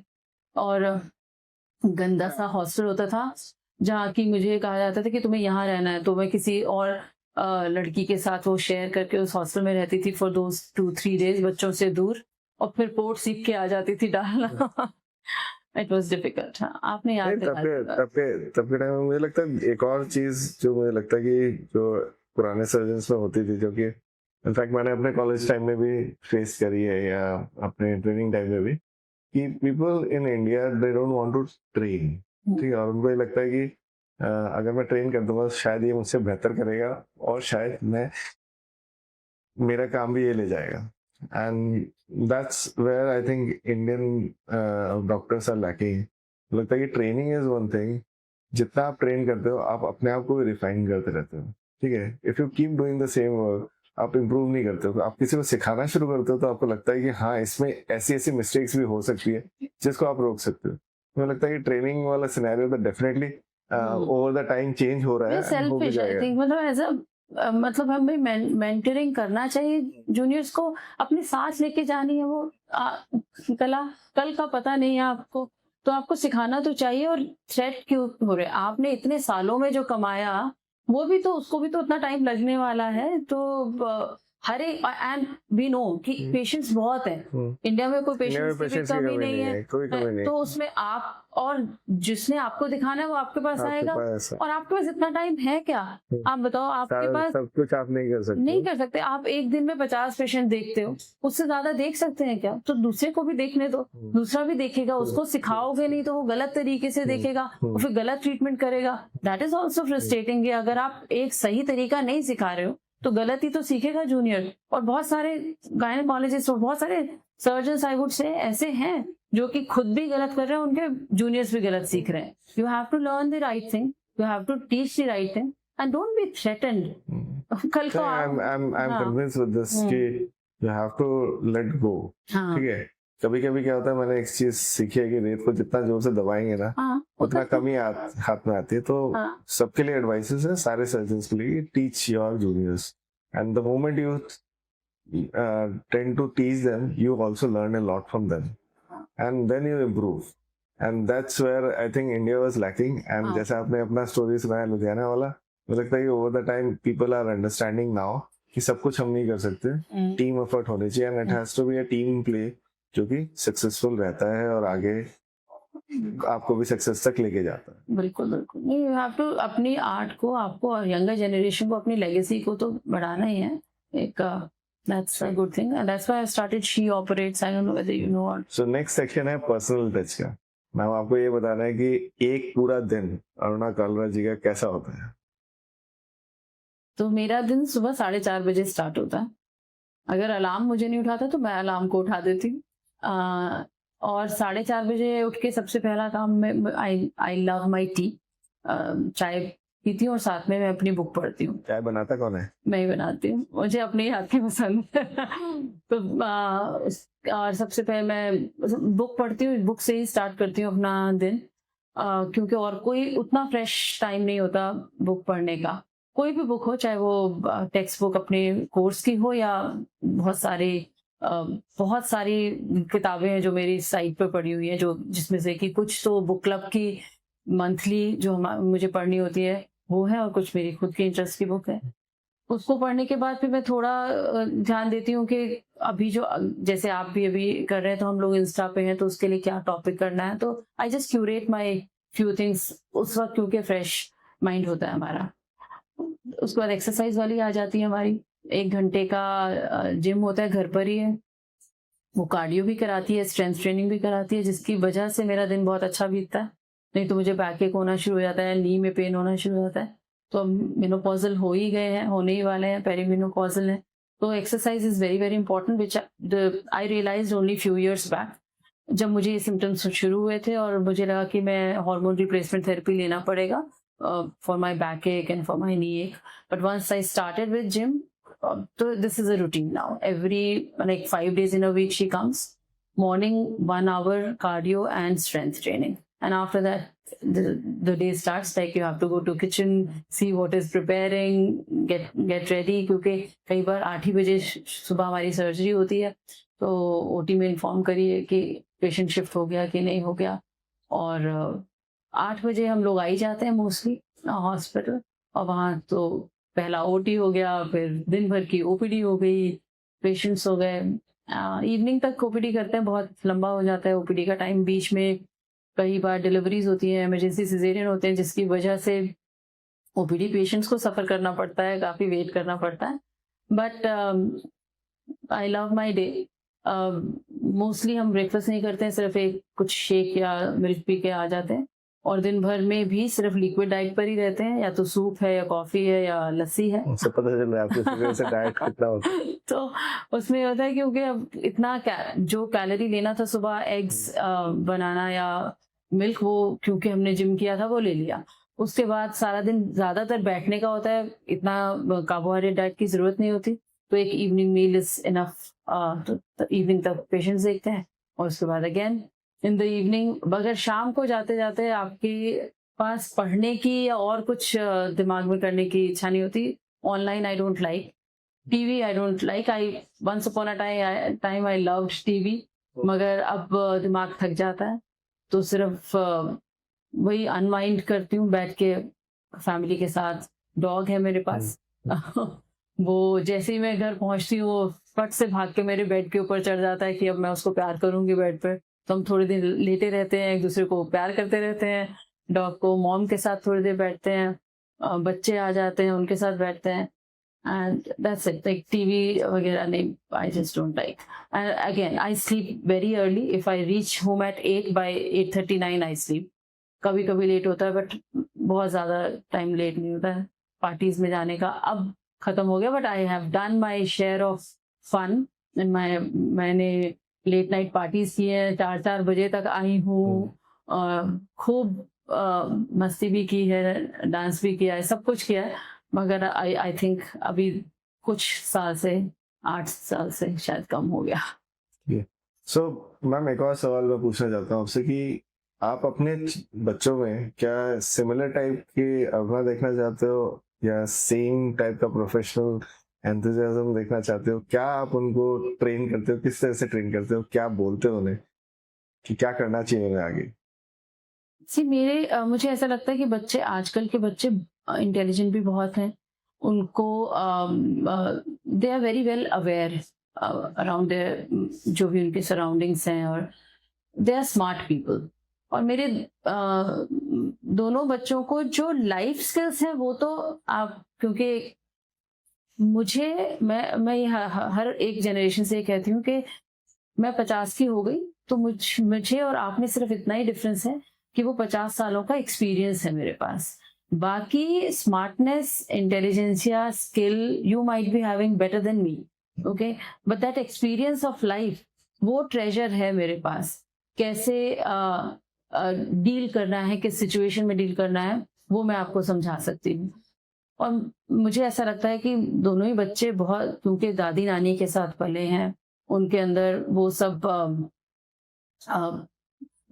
और गंदा सा हॉस्टल होता था जहाँ की मुझे कहा जाता था कि तुम्हें यहाँ रहना है, तो मैं किसी और लड़की के साथ वो शेयर करके उस हॉस्टल में रहती थी फॉर दोस 2-3 डेज बच्चों से दूर, और फिर पोर्ट सीख के आ जाती थी डालना। It was difficult. हाँ, आपने याद तब के टाइम में मुझे लगता है एक और चीज जो मुझे लगता है कि जो पुराने सर्जन्स में होती थी, जो कि इनफैक्ट मैंने अपने कॉलेज टाइम में भी फेस करी है या अपने ट्रेनिंग टाइम में भी, कि people in India they don't want to train. ठीक है, और उनको ये लगता है कि अगर मैं ट्रेन कर दूंगा शायद ये मुझसे बेहतर करेगा और शायद मेरा काम भी ये ले जाएगा। And that's where I think Indian doctors are lacking. लगता है कि ट्रेनिंग इज वन थिंग, जितना आप ट्रेन करते हो आप अपने आप को भी रिफाइन करते रहते हो। ठीक है, if you keep doing the same work आप इम्प्रूव नहीं करते हो। आप किसी को सिखाना शुरू करते हो तो आपको लगता है कि हाँ इसमें ऐसी ऐसी मिस्टेक्स भी हो सकती है जिसको आप रोक सकते हो। मुझे लगता है कि ट्रेनिंग वाला सिनेरियो तो definitely over the time change हो रहा है, हो भी सेल्फिश आई जाएगा। थिंक, मतलब एज अ मतलब हमें मेंटरिंग करना चाहिए जूनियर्स को, अपनी सांस लेके जानी है वो कला, कल का पता नहीं है आपको, तो आपको सिखाना तो चाहिए। और थ्रेट क्यों हो रहे, आपने इतने सालों में जो कमाया वो भी तो, उसको भी तो उतना टाइम लगने वाला है। तो हर एक, एंड वी नो कि पेशेंट्स बहुत है इंडिया में, कोई पेशेंट्स की पेशेंट्स की कमी नहीं है, कोई कमी नहीं। तो उसमें आप, और जिसने आपको दिखाना है वो आपके पास आएगा, और आपके पास इतना टाइम है क्या? आप बताओ, आपके पास सब कुछ आप नहीं कर सकते। आप एक दिन में 50 पेशेंट देखते हो, उससे ज्यादा देख सकते हैं क्या? तो दूसरे को भी देखने दो, दूसरा भी देखेगा, उसको सिखाओगे नहीं तो वो गलत तरीके से देखेगा और फिर गलत ट्रीटमेंट करेगा। That is also frustrating. अगर आप एक सही तरीका नहीं सिखा रहे हो तो गलती तो सीखेगा जूनियर। और बहुत सारे गायनेकोलॉजिस्ट और बहुत सारे सर्जन्स आई वुड से ऐसे हैं जो कि खुद भी गलत कर रहे हैं, उनके जूनियर्स भी गलत सीख रहे हैं। You have to learn the right thing, you have to teach the right thing and don't be threatened. कल को I'm convinced with this कि you have to let go। ठीक है, कभी कभी क्या होता है, मैंने एक चीज सीखी है कि रेत को जितना जोर से दबाएंगे ना उतना कम ही हाथ में आती है। तो सबके लिए एडवाइसेस है, सारे सर्जन्स के लिए, teach your juniors and the moment you tend to teach them you also learn a lot from them and then you improve, and that's where I think India was lacking। and जैसे आपने अपना story सुनाया लुधियाना वाला, मुझे लगता है कि over the time people are understanding now कि सब कुछ हम नहीं कर सकते, टीम एफर्ट होनी चाहिए and it has to be a team play जो कि सक्सेसफुल रहता है और आगे आपको भी सक्सेस तक लेके जाता है। बिल्कुल बिल्कुल। यू हैव टू अपनी आर्ट को, आपको और यंगर जनरेशन को, अपनी लेगेसी को तो बढ़ाना ही है। एक that's a good thing and that's why I started She Operates। I don't know whether you know what। So next section है पर्सनल टच का। मैम आपको ये बताना है कि एक पूरा दिन अरुणा कालरा जी का कैसा होता है? तो मेरा दिन सुबह 4:30 बजे स्टार्ट होता है। अगर अलार्म मुझे नहीं उठाता तो मैं अलार्म को उठा देती हूँ, और 4:30 बजे उठ के सबसे पहला काम में आई लव माई टी, चाय पीती हूँ और साथ में मैं अपनी बुक पढ़ती हूँ। चाय बनाता कौन है? मैं ही बनाती हूँ, मुझे अपने हाथ की पसंद है। तो और सबसे पहले मैं बुक पढ़ती हूँ, बुक से ही स्टार्ट करती हूँ अपना दिन, क्योंकि और कोई उतना फ्रेश टाइम नहीं होता बुक पढ़ने का। कोई भी बुक हो, चाहे वो टेक्स्ट बुक अपने कोर्स की हो या बहुत सारी किताबें हैं जो मेरी साइट पे पढ़ी हुई है, जो जिसमें से कि कुछ तो बुक क्लब की मंथली जो मुझे पढ़नी होती है वो है, और कुछ मेरी खुद की इंटरेस्ट की बुक है। उसको पढ़ने के बाद फिर मैं थोड़ा ध्यान देती हूँ कि अभी जो, जैसे आप भी अभी कर रहे हैं तो हम लोग इंस्टा पे हैं, तो उसके लिए क्या टॉपिक करना है, तो I just curate my few things उस वक्त, क्योंकि फ्रेश माइंड होता है हमारा। उसके बाद एक्सरसाइज वाली आ जाती है हमारी, 1 घंटे का जिम होता है, घर पर ही है, वो कार्डियो भी कराती है, स्ट्रेंथ ट्रेनिंग भी कराती है, जिसकी वजह से मेरा दिन बहुत अच्छा बीतता है। नहीं तो मुझे बैक एक होना शुरू हो जाता है, नी में पेन होना शुरू हो जाता है। तो अब मेनोपॉजल हो ही गए हैं, होने ही वाले हैं, पेरीमेनोपॉजल हैं। तो exercise is very very important, which I realised only few years back, जब मुझे ये सिम्टम्स शुरू हुए थे और मुझे लगा कि मैं हार्मोन रिप्लेसमेंट थेरेपी लेना पड़ेगा for my backache and for my knee ache. But once I started with gym, so this is a routine now. Every like 5 days in a week she comes. Morning 1 hour cardio and strength training, and after that the day starts. Like you have to go to kitchen, see what is preparing, get ready. क्योंकि कई बार 8 ही बजे सुबह हमारी surgery होती है, तो OT में inform करिए कि पेशेंट शिफ्ट हो गया कि नहीं हो गया। और 8 बजे हम लोग आ ही जाते हैं मोस्टली हॉस्पिटल, और वहाँ तो पहला ओटी हो गया, फिर दिन भर की ओपीडी हो गई, पेशेंट्स हो गए, इवनिंग तक ओपीडी करते हैं, बहुत लंबा हो जाता है ओपीडी का टाइम। बीच में कई बार डिलीवरीज होती हैं, इमरजेंसी सिजेरियन होते हैं, जिसकी वजह से ओपीडी पेशेंट्स को सफ़र करना पड़ता है, काफ़ी वेट करना पड़ता है। But I love my day. Mostly हम ब्रेकफास्ट नहीं करते हैं, सिर्फ एक कुछ शेक या मिल्क पी के आ जाते हैं, और दिन भर में भी सिर्फ लिक्विड डाइट पर ही रहते हैं, या तो सूप है या कॉफी है या लस्सी है। उससे पता चल रहा है आपके सुबह से डाइट कितना होता है। तो उसमें होता है, क्योंकि अब इतना जो कैलोरी लेना था सुबह, एग्स बनाना या मिल्क, वो क्योंकि हमने जिम किया था वो ले लिया। उसके बाद सारा दिन ज़्यादातर बैठने का होता है, इतना कार्बोहाइड्रेट डाइट की ज़रूरत नहीं होती, तो एक इवनिंग मील इज़ इनफ। तो इवनिंग तक पेशेंट्स देखते हैं, और उसके बाद अगेन इन द इवनिंग। अगर शाम को जाते जाते आपके पास पढ़ने की या और कुछ दिमाग में करने की इच्छा नहीं होती, online I don't like, TV I don't like. I once upon a time I loved TV, मगर अब दिमाग थक जाता है, तो सिर्फ वही अनवाइंड करती हूँ बैठ के फैमिली के साथ। डॉग है मेरे पास वो जैसे ही मैं घर पहुंचती हूँ, वो फट से भाग के मेरे बेड के ऊपर चढ़ जाता है कि अब मैं उसको प्यार करूंगी बेड पर। तो हम थोड़ी देर लेटे रहते हैं, एक दूसरे को प्यार करते रहते हैं, डॉग को मॉम के साथ थोड़ी देर बैठते हैं, बच्चे आ जाते हैं उनके साथ बैठते हैं, and that's it. Like TV वगैरह नहीं, I just don't like. And again I sleep very early. If I reach home at 8, by 8:39 I sleep. कभी कभी लेट होता है, बट बहुत ज़्यादा टाइम लेट नहीं होता है। पार्टीज में जाने का अब ख़त्म हो गया, but I have done my share of fun. मैंने लेट नाइट पार्टीज की है, 4-4 बजे तक आई हूँ, खूब मस्ती भी की है, डांस भी किया है, सब कुछ किया है। मगर आई थिंक अभी कुछ साल से, 8 साल से शायद कम हो गया। सो मैम, एक और सवाल मैं पूछना चाहता हूँ आपसे कि आप अपने बच्चों में क्या सिमिलर टाइप के अपना देखना चाहते हो, या सेम टाइप का प्रोफेशनल एंथुसियाज्म देखना चाहते हो? क्या आप उनको ट्रेन करते हो, किस तरह से ट्रेन करते हो, क्या बोलते हो उन्हें कि क्या करना चाहिए उन्हें आगे? मुझे ऐसा लगता है कि बच्चे, आजकल के बच्चे इंटेलिजेंट भी बहुत हैं। उनको they are very well aware around जो भी उनके सराउंडिंग्स हैं, और दे आर स्मार्ट पीपल। और मेरे दोनों बच्चों को जो लाइफ स्किल्स हैं वो तो आप, क्योंकि मुझे मैं हर एक जनरेशन से कहती हूँ कि मैं 50 की हो गई, तो मुझे और आप में सिर्फ इतना ही डिफरेंस है कि वो 50 सालों का एक्सपीरियंस है मेरे पास। बाकी smartness, intelligentsia, skill you might be having better than me, okay, but that experience of life, वो ट्रेजर है मेरे पास। कैसे डील करना है, किस सिचुएशन में डील करना है, वो मैं आपको समझा सकती हूँ। और मुझे ऐसा लगता है कि दोनों ही बच्चे बहुत, क्योंकि दादी नानी के साथ पले हैं, उनके अंदर वो सब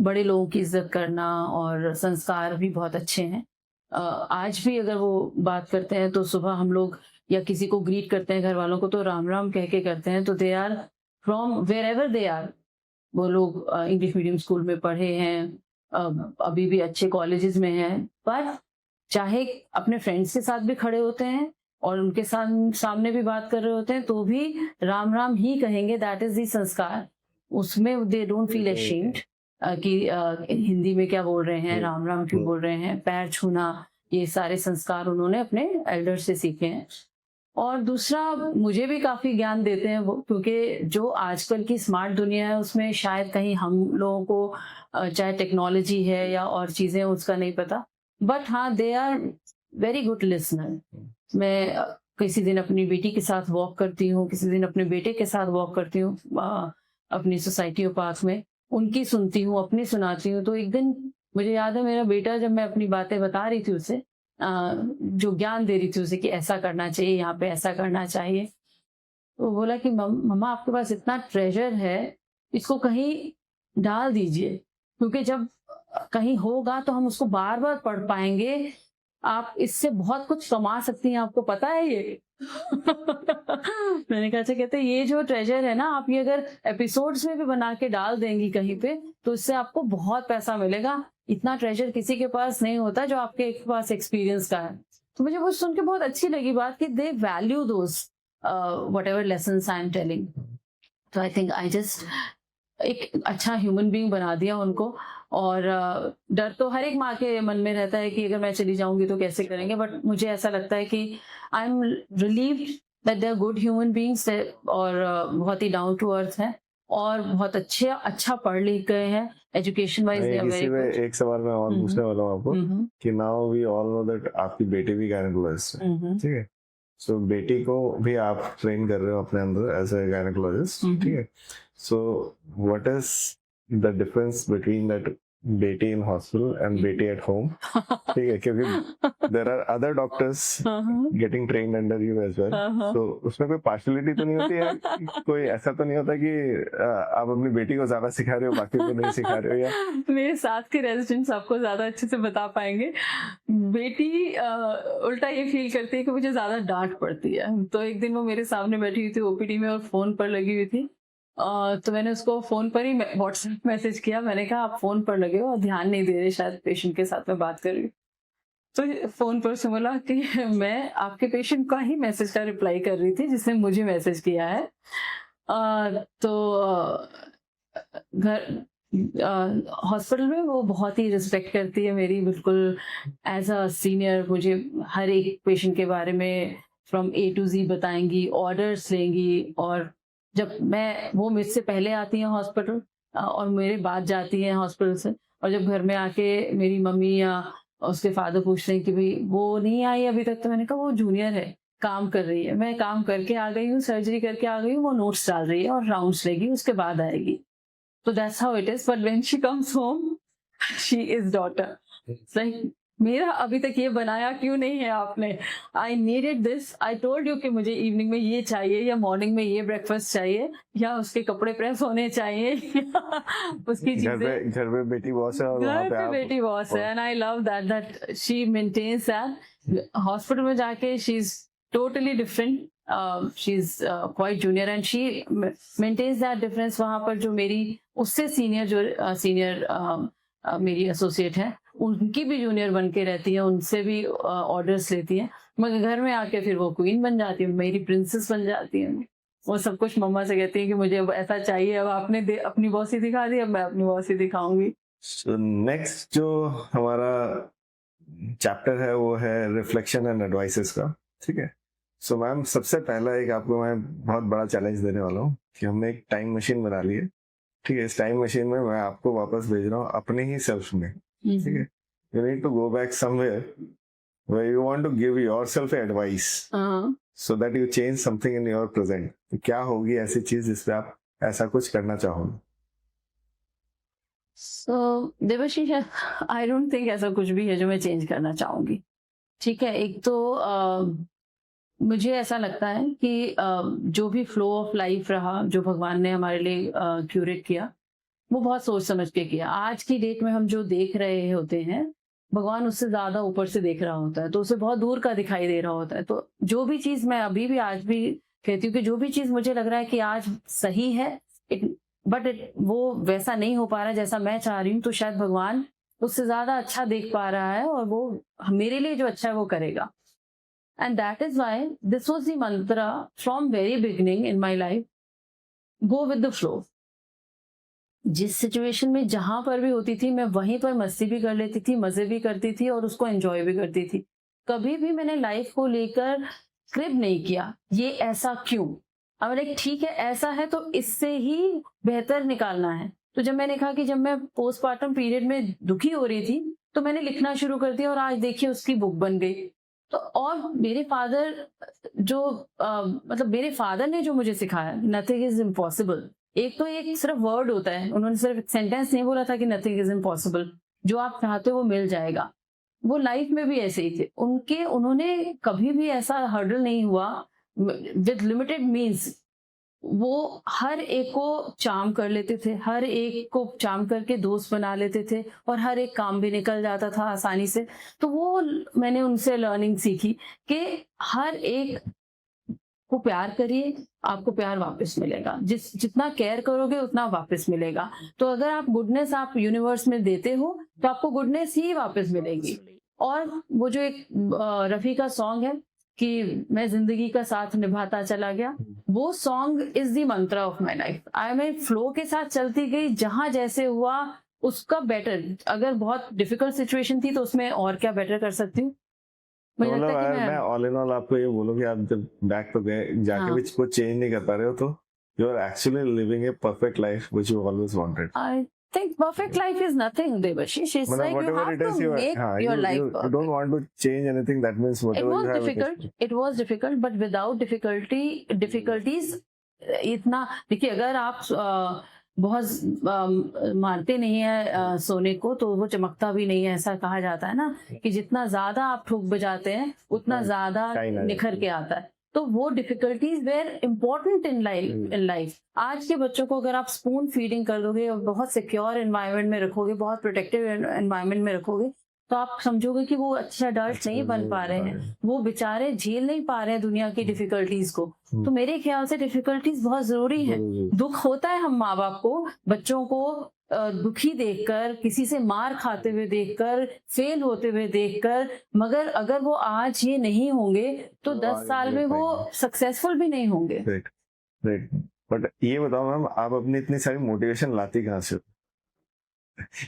बड़े लोगों की इज्जत करना और संस्कार भी बहुत अच्छे हैं। आज भी अगर वो बात करते हैं तो सुबह हम लोग या किसी को ग्रीट करते हैं घर वालों को, तो राम राम कह के करते हैं। तो they are from wherever they are, वो लोग इंग्लिश मीडियम स्कूल में पढ़े हैं, अभी भी अच्छे कॉलेजेस में हैं, पर चाहे अपने फ्रेंड्स के साथ भी खड़े होते हैं और उनके सामने भी बात कर रहे होते हैं, तो भी राम राम ही कहेंगे। दैट इज दी संस्कार। उसमें दे डोंट फील अशेम्ड कि हिंदी में क्या बोल रहे हैं, राम राम क्यों बोल रहे हैं, पैर छूना, ये सारे संस्कार उन्होंने अपने एल्डर से सीखे हैं। और दूसरा मुझे भी काफ़ी ज्ञान देते हैं वो, क्योंकि जो आजकल की स्मार्ट दुनिया है उसमें शायद कहीं हम लोगों को चाहे टेक्नोलॉजी है या और चीज़ें उसका नहीं पता, बट हाँ they are very good listener. मैं किसी दिन अपनी बेटी के साथ वॉक करती हूँ, किसी दिन अपने बेटे के साथ वॉक करती हूँ अपनी सोसाइटी और पार्क में, उनकी सुनती हूँ, अपनी सुनाती हूँ। तो एक दिन मुझे याद है मेरा बेटा, जब मैं अपनी बातें बता रही थी उसे, जो ज्ञान दे रही थी उसे कि ऐसा करना चाहिए, यहाँ पे ऐसा करना चाहिए, तो बोला कि मम्मा आपके पास इतना ट्रेजर है, इसको कहीं डाल दीजिए, क्योंकि जब कहीं होगा तो हम उसको बार बार पढ़ पाएंगे, आप इससे बहुत कुछ कमा सकती हैं, आपको पता है ये? मैंने कहा अच्छा, कहते ये जो ट्रेजर है ना, आप ये अगर एपिसोड्स में भी बना के डाल देंगी कहीं पे, तो इससे आपको बहुत पैसा मिलेगा। इतना ट्रेजर किसी के पास नहीं होता जो आपके पास एक्सपीरियंस का है। तो मुझे वो सुन के बहुत अच्छी लगी बात कि दे value those whatever lessons I am telling. तो आई थिंक आई जस्ट एक अच्छा ह्यूमन बीइंग बना दिया उनको। और डर तो हर एक माँ के मन में रहता है कि अगर मैं चली जाऊंगी तो कैसे करेंगे, बट मुझे ऐसा लगता है कि I am relieved that they are good human beings, और बहुत ही डाउन टू अर्थ है और बहुत अच्छा पढ़ लिख गए हैं, education wise they are very good. एक सवाल मैं और पूछने वाला हूँ आपको कि now we all know that आपकी बेटी भी गायनेकोलॉजिस्ट है, ठीक है? सो बेटी को भी आप ट्रेन कर रहे हो अपने अंदर एज ए गायनेकोलॉजिस्ट, ठीक है? So what is the difference between that बेटी इन हॉस्पिटल एंड बेटी एट होम? ठीक है, क्योंकि there are other doctors getting trained under you as well, तो उसमें कोई पार्शियलिटी तो नहीं होती है? कोई ऐसा तो नहीं होता कि आप अपनी बेटी को ज्यादा सिखा रहे हो, बाकी को नहीं सिखा रहे हो? या मेरे साथ के रेजिडेंट्स आपको ज्यादा अच्छे से बता पाएंगे। बेटी उल्टा ये फील करती है कि मुझे ज्यादा डांट पड़ती है। तो एक दिन वो मेरे सामने बैठी हुई थी ओपीडी में और फोन पर लगी हुई थी, तो मैंने उसको फोन पर ही व्हाट्सएप मैसेज किया। मैंने कहा आप फोन पर लगे हो और ध्यान नहीं दे रहे, शायद पेशेंट के साथ में बात कर रही हूँ। तो फोन पर से बोला कि मैं आपके पेशेंट का ही मैसेज का रिप्लाई कर रही थी जिसने मुझे मैसेज किया है। तो घर हॉस्पिटल में वो बहुत ही रिस्पेक्ट करती है मेरी, बिल्कुल एज अ सीनियर मुझे हर एक पेशेंट के बारे में फ्रॉम ए टू जी बताएंगी, ऑर्डर्स लेंगी। और जब वो मुझसे पहले आती हैं हॉस्पिटल और मेरे बाद जाती हैं हॉस्पिटल से, और जब घर में आके मेरी मम्मी या उसके फादर पूछ रहे हैं कि भाई वो नहीं आई अभी तक, तो मैंने कहा वो जूनियर है, काम कर रही है, मैं काम करके आ गई हूँ, सर्जरी करके आ गई हूँ, वो नोट्स डाल रही है और राउंड्स लेगी, उसके बाद आएगी। So that's how it is. But when she comes home, she is daughter. It's like मेरा अभी तक ये बनाया क्यों नहीं है आपने? I needed this. I told you कि मुझे इवनिंग में ये चाहिए या मॉर्निंग में ये ब्रेकफास्ट चाहिए या उसके कपड़े प्रेस होने चाहिए उसकी चीजें। घर पे बेटी बॉस है और वहाँ पे आप बेटी बॉस है, and I love that she maintains that. Hospital में जाके she is totally different. She's quite junior and she maintains that difference. वहाँ पर जो मेरी उससे सीनियर मेरी एसोसिएट है, उनकी भी जूनियर बन के रहती है, उनसे भी ऑर्डर्स लेती है, मगर घर में आके फिर वो क्वीन बन जाती है, मेरी प्रिंसेस बन जाती है। वो सब कुछ मम्मा से कहती है कि मुझे अब ऐसा चाहिए, अब आपने अपनी बॉसी दिखा दी, अब मैं अपनी बॉसी दिखाऊंगी। So नेक्स्ट जो हमारा चैप्टर है वो है रिफ्लेक्शन एंड एडवाइसेस का, ठीक है? सो मैम, सबसे पहला एक आपको मैं बहुत बड़ा चैलेंज देने वाला हूँ कि हमने एक टाइम मशीन बना ली है, ठीक है? इस टाइम मशीन में मैं आपको वापस भेज रहा हूँ अपने ही सेल्फ में, ठीक है? You need to go back somewhere where you want to give yourself advice so that you change something in your present. तो क्या होगी ऐसी चीज जिसपे आप ऐसा कुछ करना चाहोगे? सो देवाशीष, आई डोंट थिंक ऐसा कुछ भी है जो मैं चेंज करना चाहूंगी, ठीक है? एक तो मुझे ऐसा लगता है कि जो भी फ्लो ऑफ लाइफ रहा, जो भगवान ने हमारे लिए क्यूरेट किया, वो बहुत सोच समझ के किया। आज की डेट में हम जो देख रहे होते हैं, भगवान उससे ज्यादा ऊपर से देख रहा होता है, तो उसे बहुत दूर का दिखाई दे रहा होता है। तो जो भी चीज मैं अभी भी आज भी कहती हूँ कि जो भी चीज मुझे लग रहा है कि आज सही है, बट वो वैसा नहीं हो पा रहा है जैसा मैं चाह रही हूँ, तो शायद भगवान उससे ज्यादा अच्छा देख पा रहा है और वो मेरे लिए जो अच्छा है वो करेगा। And that is why this was the mantra from very beginning in my life. Go with the flow. जिस सिचुएशन में जहां पर भी होती थी, मैं वहीं पर मस्ती भी कर लेती थी, मजे भी करती थी और उसको एंजॉय भी करती थी। कभी भी मैंने लाइफ को लेकर क्रिब नहीं किया, ये ऐसा क्यों। अब लाइक ठीक है ऐसा है तो इससे ही बेहतर निकालना है। तो जब मैंने कहा कि जब मैं पोस्टमार्टम पीरियड में दुखी हो रही थी तो मैंने लिखना शुरू कर दिया और आज देखिए उसकी बुक बन गई। तो और मेरे फादर जो मतलब मेरे फादर ने जो मुझे सिखाया नथिंग इज इम्पॉसिबल, एक तो एक सिर्फ वर्ड होता है, उन्होंने सिर्फ एक सेंटेंस नहीं बोला था कि नथिंग इज इम्पॉसिबल, जो आप चाहते हो वो मिल जाएगा। वो लाइफ में भी ऐसे ही थे, उन्होंने कभी भी ऐसा हर्डल नहीं हुआ विद लिमिटेड मीन्स। वो हर एक को चार्म कर लेते थे, हर एक को चार्म करके दोस्त बना लेते थे और हर एक काम भी निकल जाता था आसानी से। तो वो मैंने उनसे लर्निंग सीखी कि हर एक को प्यार करिए, आपको प्यार वापस मिलेगा, जितना केयर करोगे उतना वापस मिलेगा। तो अगर आप गुडनेस आप यूनिवर्स में देते हो तो आपको गुडनेस ही वापस मिलेगी। और वो जो एक रफी का सॉन्ग है कि मैं जिंदगी का साथ निभाता चला गया, वो song is the Mantra of my life. मैं फ्लो के साथ चलती गई, जहां जैसे हुआ उसका बेटर। अगर बहुत डिफिकल्ट सिचुएशन थी तो उसमें और क्या बेटर कर सकती हूँ। मुझे मतलब लगता है कि मैं ऑल इन ऑल आपको ये बोलूं कि आप जब बैक तो गए जाके हाँ। भी कुछ चेंज नहीं कर पा रहे हो, तो you are actually living a perfect life which you always wanted. I think perfect life is nothing, Devashish. It's मतलब like you whatever have it is to you make हाँ, your life you perfect. don't want to change anything, that means It whatever was you have difficult. It was difficult, but without difficulties, इतना देखिए अगर आप बहुत मारते नहीं है सोने को तो वो चमकता भी नहीं है, ऐसा कहा जाता है ना कि जितना ज्यादा आप ठोक बजाते हैं उतना ज्यादा shine आ निखर जाती के आता है। तो वो difficulties were important in life. आज के बच्चों को अगर आप स्पून फीडिंग कर दोगे और बहुत सिक्योर एनवायरनमेंट में रखोगे, बहुत प्रोटेक्टिव एनवायरनमेंट में रखोगे, तो आप समझोगे कि वो अच्छे अडल्ट नहीं बन पा रहे हैं, वो बेचारे झेल नहीं पा रहे हैं दुनिया की डिफिकल्टीज को। तो मेरे ख्याल से डिफिकल्टीज बहुत जरूरी है। दुख होता है हम माँ बाप को बच्चों को दुखी देखकर, किसी से मार खाते हुए देखकर, फेल होते हुए देखकर, मगर अगर वो आज ये नहीं होंगे तो 10 साल में वो सक्सेसफुल भी नहीं होंगे। राइट। बट ये बताओ मैम, आप अपनी इतनी सारी मोटिवेशन लाती कहाँ से?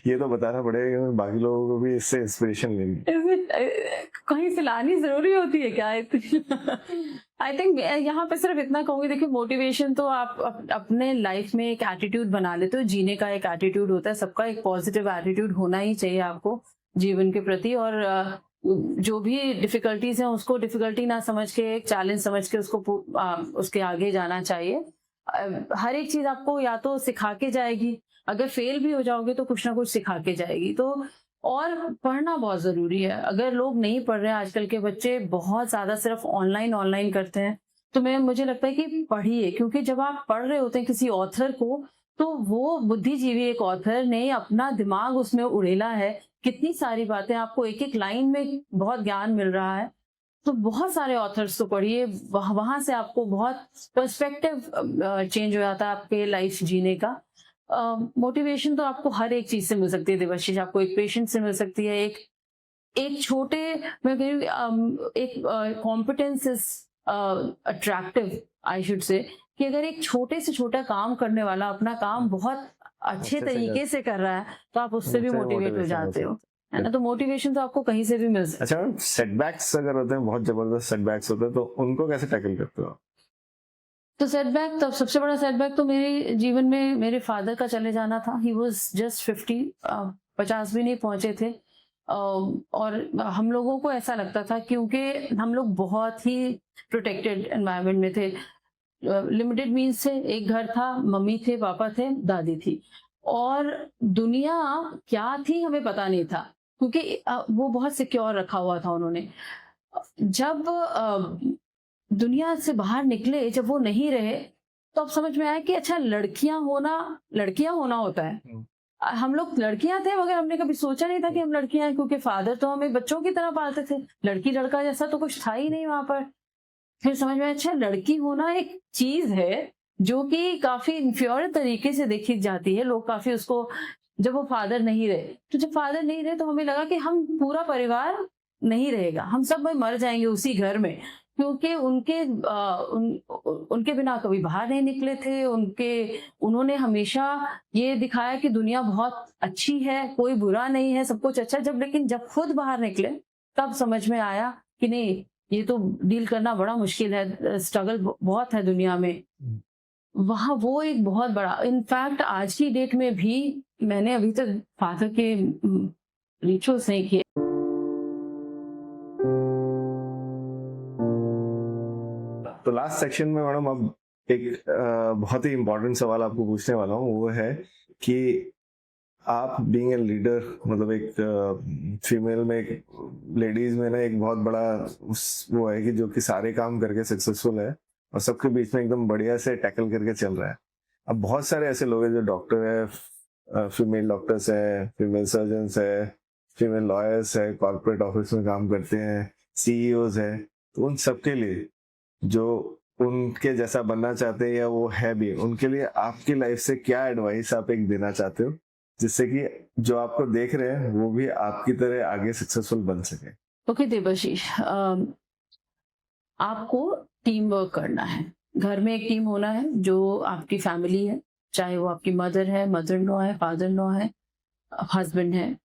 ये तो बताना पड़ेगा कि बाकी लोगों को भी इससे इंस्पिरेशन लेनी। कहीं से लानी जरूरी होती है क्या? आई थिंक यहाँ पे सिर्फ इतना कहूंगी, देखिए मोटिवेशन तो आप अपने लाइफ में एक एटीट्यूड बना लेते हो, जीने का एक एटीट्यूड होता है, सबका एक पॉजिटिव एटीट्यूड होना ही चाहिए आपको जीवन के प्रति। और जो भी डिफिकल्टीज हैं उसको डिफिकल्टी ना समझ के एक चैलेंज समझ के उसको उसके आगे जाना चाहिए। हर एक चीज आपको या तो सिखा के जाएगी, अगर फेल भी हो जाओगे तो कुछ ना कुछ सिखा के जाएगी। तो और पढ़ना बहुत जरूरी है। अगर लोग नहीं पढ़ रहे हैं, आजकल के बच्चे बहुत ज्यादा सिर्फ ऑनलाइन करते हैं, तो मुझे लगता है कि पढ़िए, क्योंकि जब आप पढ़ रहे होते हैं किसी ऑथर को, तो वो बुद्धिजीवी एक ऑथर ने अपना दिमाग उसमें उड़ेला है, कितनी सारी बातें आपको एक एक लाइन में बहुत ज्ञान मिल रहा है। तो बहुत सारे ऑथर्स को पढ़िए, वहां से आपको बहुत पर्सपेक्टिव चेंज हो जाता है आपके लाइफ जीने का। मोटिवेशन तो आपको हर एक चीज से मिल सकती है देवाशीष, आपको एक पेशेंट से मिल सकती है, एक छोटे मैं कह रही हूँ एक competence is attractive I should say, कि अगर एक छोटे से छोटा काम करने वाला अपना काम बहुत अच्छे तरीके से कर रहा है तो आप उससे भी मोटिवेट हो जाते हो, है ना। तो मोटिवेशन तो आपको कहीं से भी मिल सकता है। अच्छा, सेटबैक्स अगर होते हैं, बहुत जबरदस्त सेटबैक्स होते हैं, तो उनको कैसे टैकल करते हो? तो सेटबैक, तो सबसे बड़ा सेटबैक तो मेरे जीवन में मेरे फादर का चले जाना था। ही वॉज जस्ट 50 भी नहीं पहुंचे थे। और हम लोगों को ऐसा लगता था क्योंकि हम लोग बहुत ही प्रोटेक्टेड एनवायरनमेंट में थे, लिमिटेड मीन्स से, एक घर था, मम्मी थे, पापा थे, दादी थी, और दुनिया क्या थी हमें पता नहीं था क्योंकि वो बहुत सिक्योर रखा हुआ था उन्होंने। जब दुनिया से बाहर निकले, जब वो नहीं रहे, तो अब समझ में आया कि अच्छा लड़कियां होना होता है। हम लोग लड़कियां थे मगर हमने कभी सोचा नहीं था कि हम लड़कियां हैं, क्योंकि फादर तो हमें बच्चों की तरह पालते थे, लड़की लड़का जैसा तो कुछ था ही नहीं वहां पर। फिर समझ में आया अच्छा लड़की होना एक चीज है जो कि काफी इंफीरियर तरीके से देखी जाती है, लोग काफी उसको, जब वो फादर नहीं रहे, तो जब फादर नहीं रहे तो हमें लगा कि हम पूरा परिवार नहीं रहेगा, हम सब मर जाएंगे उसी घर में, क्योंकि उनके बिना कभी बाहर नहीं निकले थे। उन्होंने हमेशा ये दिखाया कि दुनिया बहुत अच्छी है, कोई बुरा नहीं है, सब कुछ अच्छा। लेकिन जब खुद बाहर निकले तब समझ में आया कि नहीं, ये तो डील करना बड़ा मुश्किल है, स्ट्रगल बहुत है दुनिया में, वहाँ वो एक बहुत बड़ा, इनफैक्ट आज की डेट में भी मैंने अभी तक फादर के रिचुअल्स नहीं किए। तो लास्ट सेक्शन में मैडम अब एक बहुत ही इम्पोर्टेंट सवाल आपको पूछने वाला हूँ, वो है कि आप बीइंग ए लीडर, मतलब एक फीमेल में, एक लेडीज में ना एक बहुत बड़ा वो है कि जो कि सारे काम करके सक्सेसफुल है और सबके बीच में एकदम बढ़िया से टैकल करके चल रहा है। अब बहुत सारे ऐसे लोग हैं जो डॉक्टर है, फीमेल डॉक्टर्स है, फीमेल सर्जन्स है, फीमेल लॉयर्स है, कॉर्पोरेट ऑफिस में काम करते हैं, सीईओज है। तो उन सबके लिए जो उनके जैसा बनना चाहते हैं या वो है भी, उनके लिए आपकी लाइफ से क्या एडवाइस आप एक देना चाहते हो जिससे कि जो आपको देख रहे हैं वो भी आपकी तरह आगे सक्सेसफुल बन सके? ओके देवाशीष, आपको टीम वर्क करना है। घर में एक टीम होना है जो आपकी फैमिली है, चाहे वो आपकी मदर है, मदर इन लॉ है, फादर इन लॉ है, हस्बैंड है,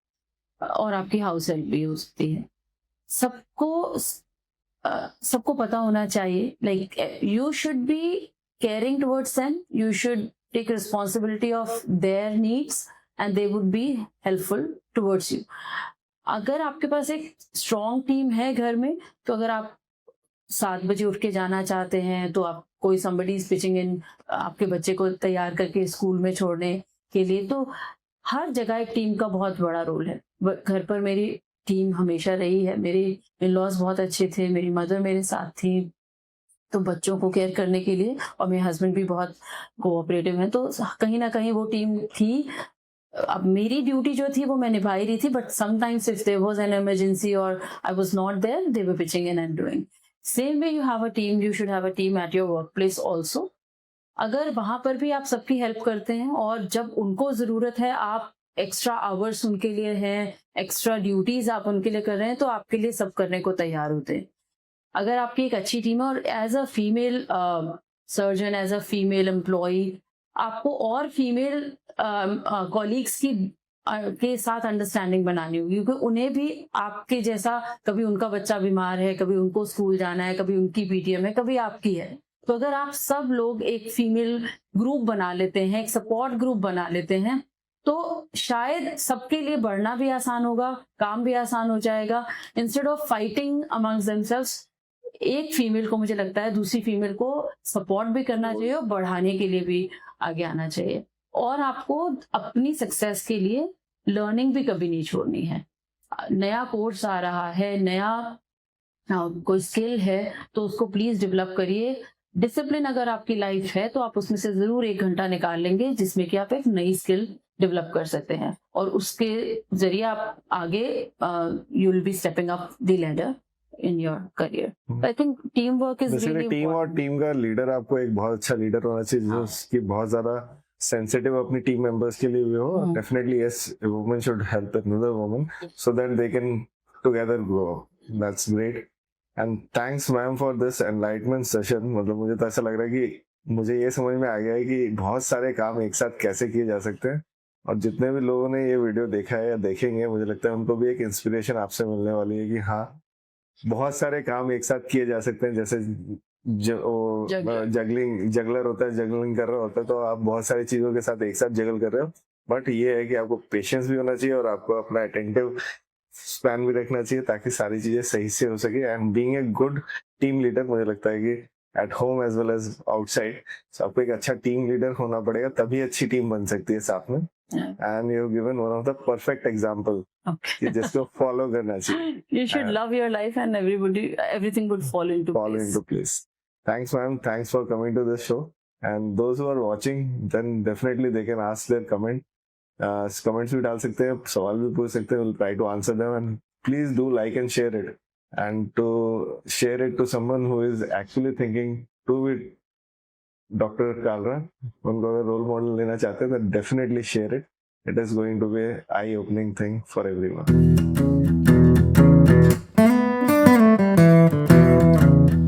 और आपकी हाउस हेल्प भी हो सकती है। सबको पता होना चाहिए, like you should be caring towards them, you should take responsibility of their needs and they would be helpful towards you. अगर आपके पास एक स्ट्रॉन्ग टीम है घर में, तो अगर आप 7 बजे उठ के जाना चाहते हैं तो आप कोई somebody is pitching in आपके बच्चे को तैयार करके स्कूल में छोड़ने के लिए, तो हर जगह एक टीम का बहुत बड़ा रोल है। घर पर मेरी टीम हमेशा रही है, मेरे इन-लॉज बहुत अच्छे थे, मेरी मदर मेरे साथ थी तो बच्चों को केयर करने के लिए, और मेरे हस्बैंड भी बहुत कोऑपरेटिव हैं, तो कहीं ना कहीं वो टीम थी। अब मेरी ड्यूटी जो थी वो मैं निभा ही रही थी, but sometimes if there was an emergency और I was not there, they were pitching in and doing. Same way you have a team, you should have a team at your work place also. अगर वहां पर भी आप सबकी help करते हैं और जब उनको जरूरत है आप एक्स्ट्रा आवर्स उनके लिए हैं, एक्स्ट्रा ड्यूटीज आप उनके लिए कर रहे हैं, तो आपके लिए सब करने को तैयार होते हैं। अगर आपकी एक अच्छी टीम है, और as a female surgeon, as a female employee, आपको और फीमेल कॉलीग्स के साथ अंडरस्टैंडिंग बनानी होगी, क्योंकि उन्हें भी आपके जैसा, कभी उनका बच्चा बीमार है, कभी उनको स्कूल जाना है, कभी उनकी पीटीएम है, कभी आपकी है। तो अगर आप सब लोग एक फीमेल ग्रुप बना लेते हैं, एक सपोर्ट ग्रुप बना लेते हैं, तो शायद सबके लिए बढ़ना भी आसान होगा, काम भी आसान हो जाएगा। Instead of fighting amongst themselves, एक फीमेल को, मुझे लगता है, दूसरी फीमेल को सपोर्ट भी करना चाहिए और बढ़ाने के लिए भी आगे आना चाहिए। और आपको अपनी सक्सेस के लिए लर्निंग भी कभी नहीं छोड़नी है। नया कोर्स आ रहा है, नया कोई स्किल है, तो उसको प्लीज डेवलप करिए। डिसिप्लिन अगर आपकी लाइफ है तो आप उसमें से जरूर 1 घंटा निकाल लेंगे जिसमें कि आप एक नई स्किल डेवलप कर सकते हैं, और उसके जरिए आप आगे you will be stepping up the ladder in your career. I think team work is really team और टीम का लीडर, आपको एक बहुत अच्छा लीडर होना चाहिए जो उसकी बहुत ज्यादा सेंसिटिव अपनी टीम मेंबर्स के लिए भी हो। Definitely yes, a woman should help another woman so that they can together grow. That's great. And thanks ma'am for this enlightenment session. मतलब मुझे तो ऐसा लग रहा है कि मुझे ये समझ में आ गया है कि बहुत सारे काम एक साथ कैसे किए जा सकते हैं, और जितने भी लोगों ने ये वीडियो देखा है या देखेंगे, मुझे लगता है उनको भी एक इंस्पिरेशन आपसे मिलने वाली है कि हाँ, बहुत सारे काम एक साथ किए जा सकते हैं। जैसे जगलर होता है, जगलिंग कर रहा होता है, तो आप बहुत सारी चीजों के साथ एक साथ जगल कर रहे हो, बट ये है कि आपको पेशेंस भी होना चाहिए और आपको अपना अटेंटिव स्पैन भी रखना चाहिए ताकि सारी चीजें सही से हो सके। And being a good team leader, मुझे लगता है कि at home as well as outside, आपको एक अच्छा टीम लीडर होना पड़ेगा, तभी अच्छी टीम बन सकती है साथ में। And you have given one of the perfect example कि जिसको फॉलो करना चाहिए। You should love your life and everything would fall into place. Thanks ma'am, thanks for coming to this show. And those who are watching, then definitely they can ask their comment. Comments भी डाल सकते हैं, सवाल भी पूछ सकते हैं, we'll try to answer them, and please do like and share it. And to share it to someone who is actually thinking to be Dr. Kalra, उनको अगर रोल मॉडल लेना चाहते हैं, then definitely share it. It is going to be an eye-opening thing for everyone.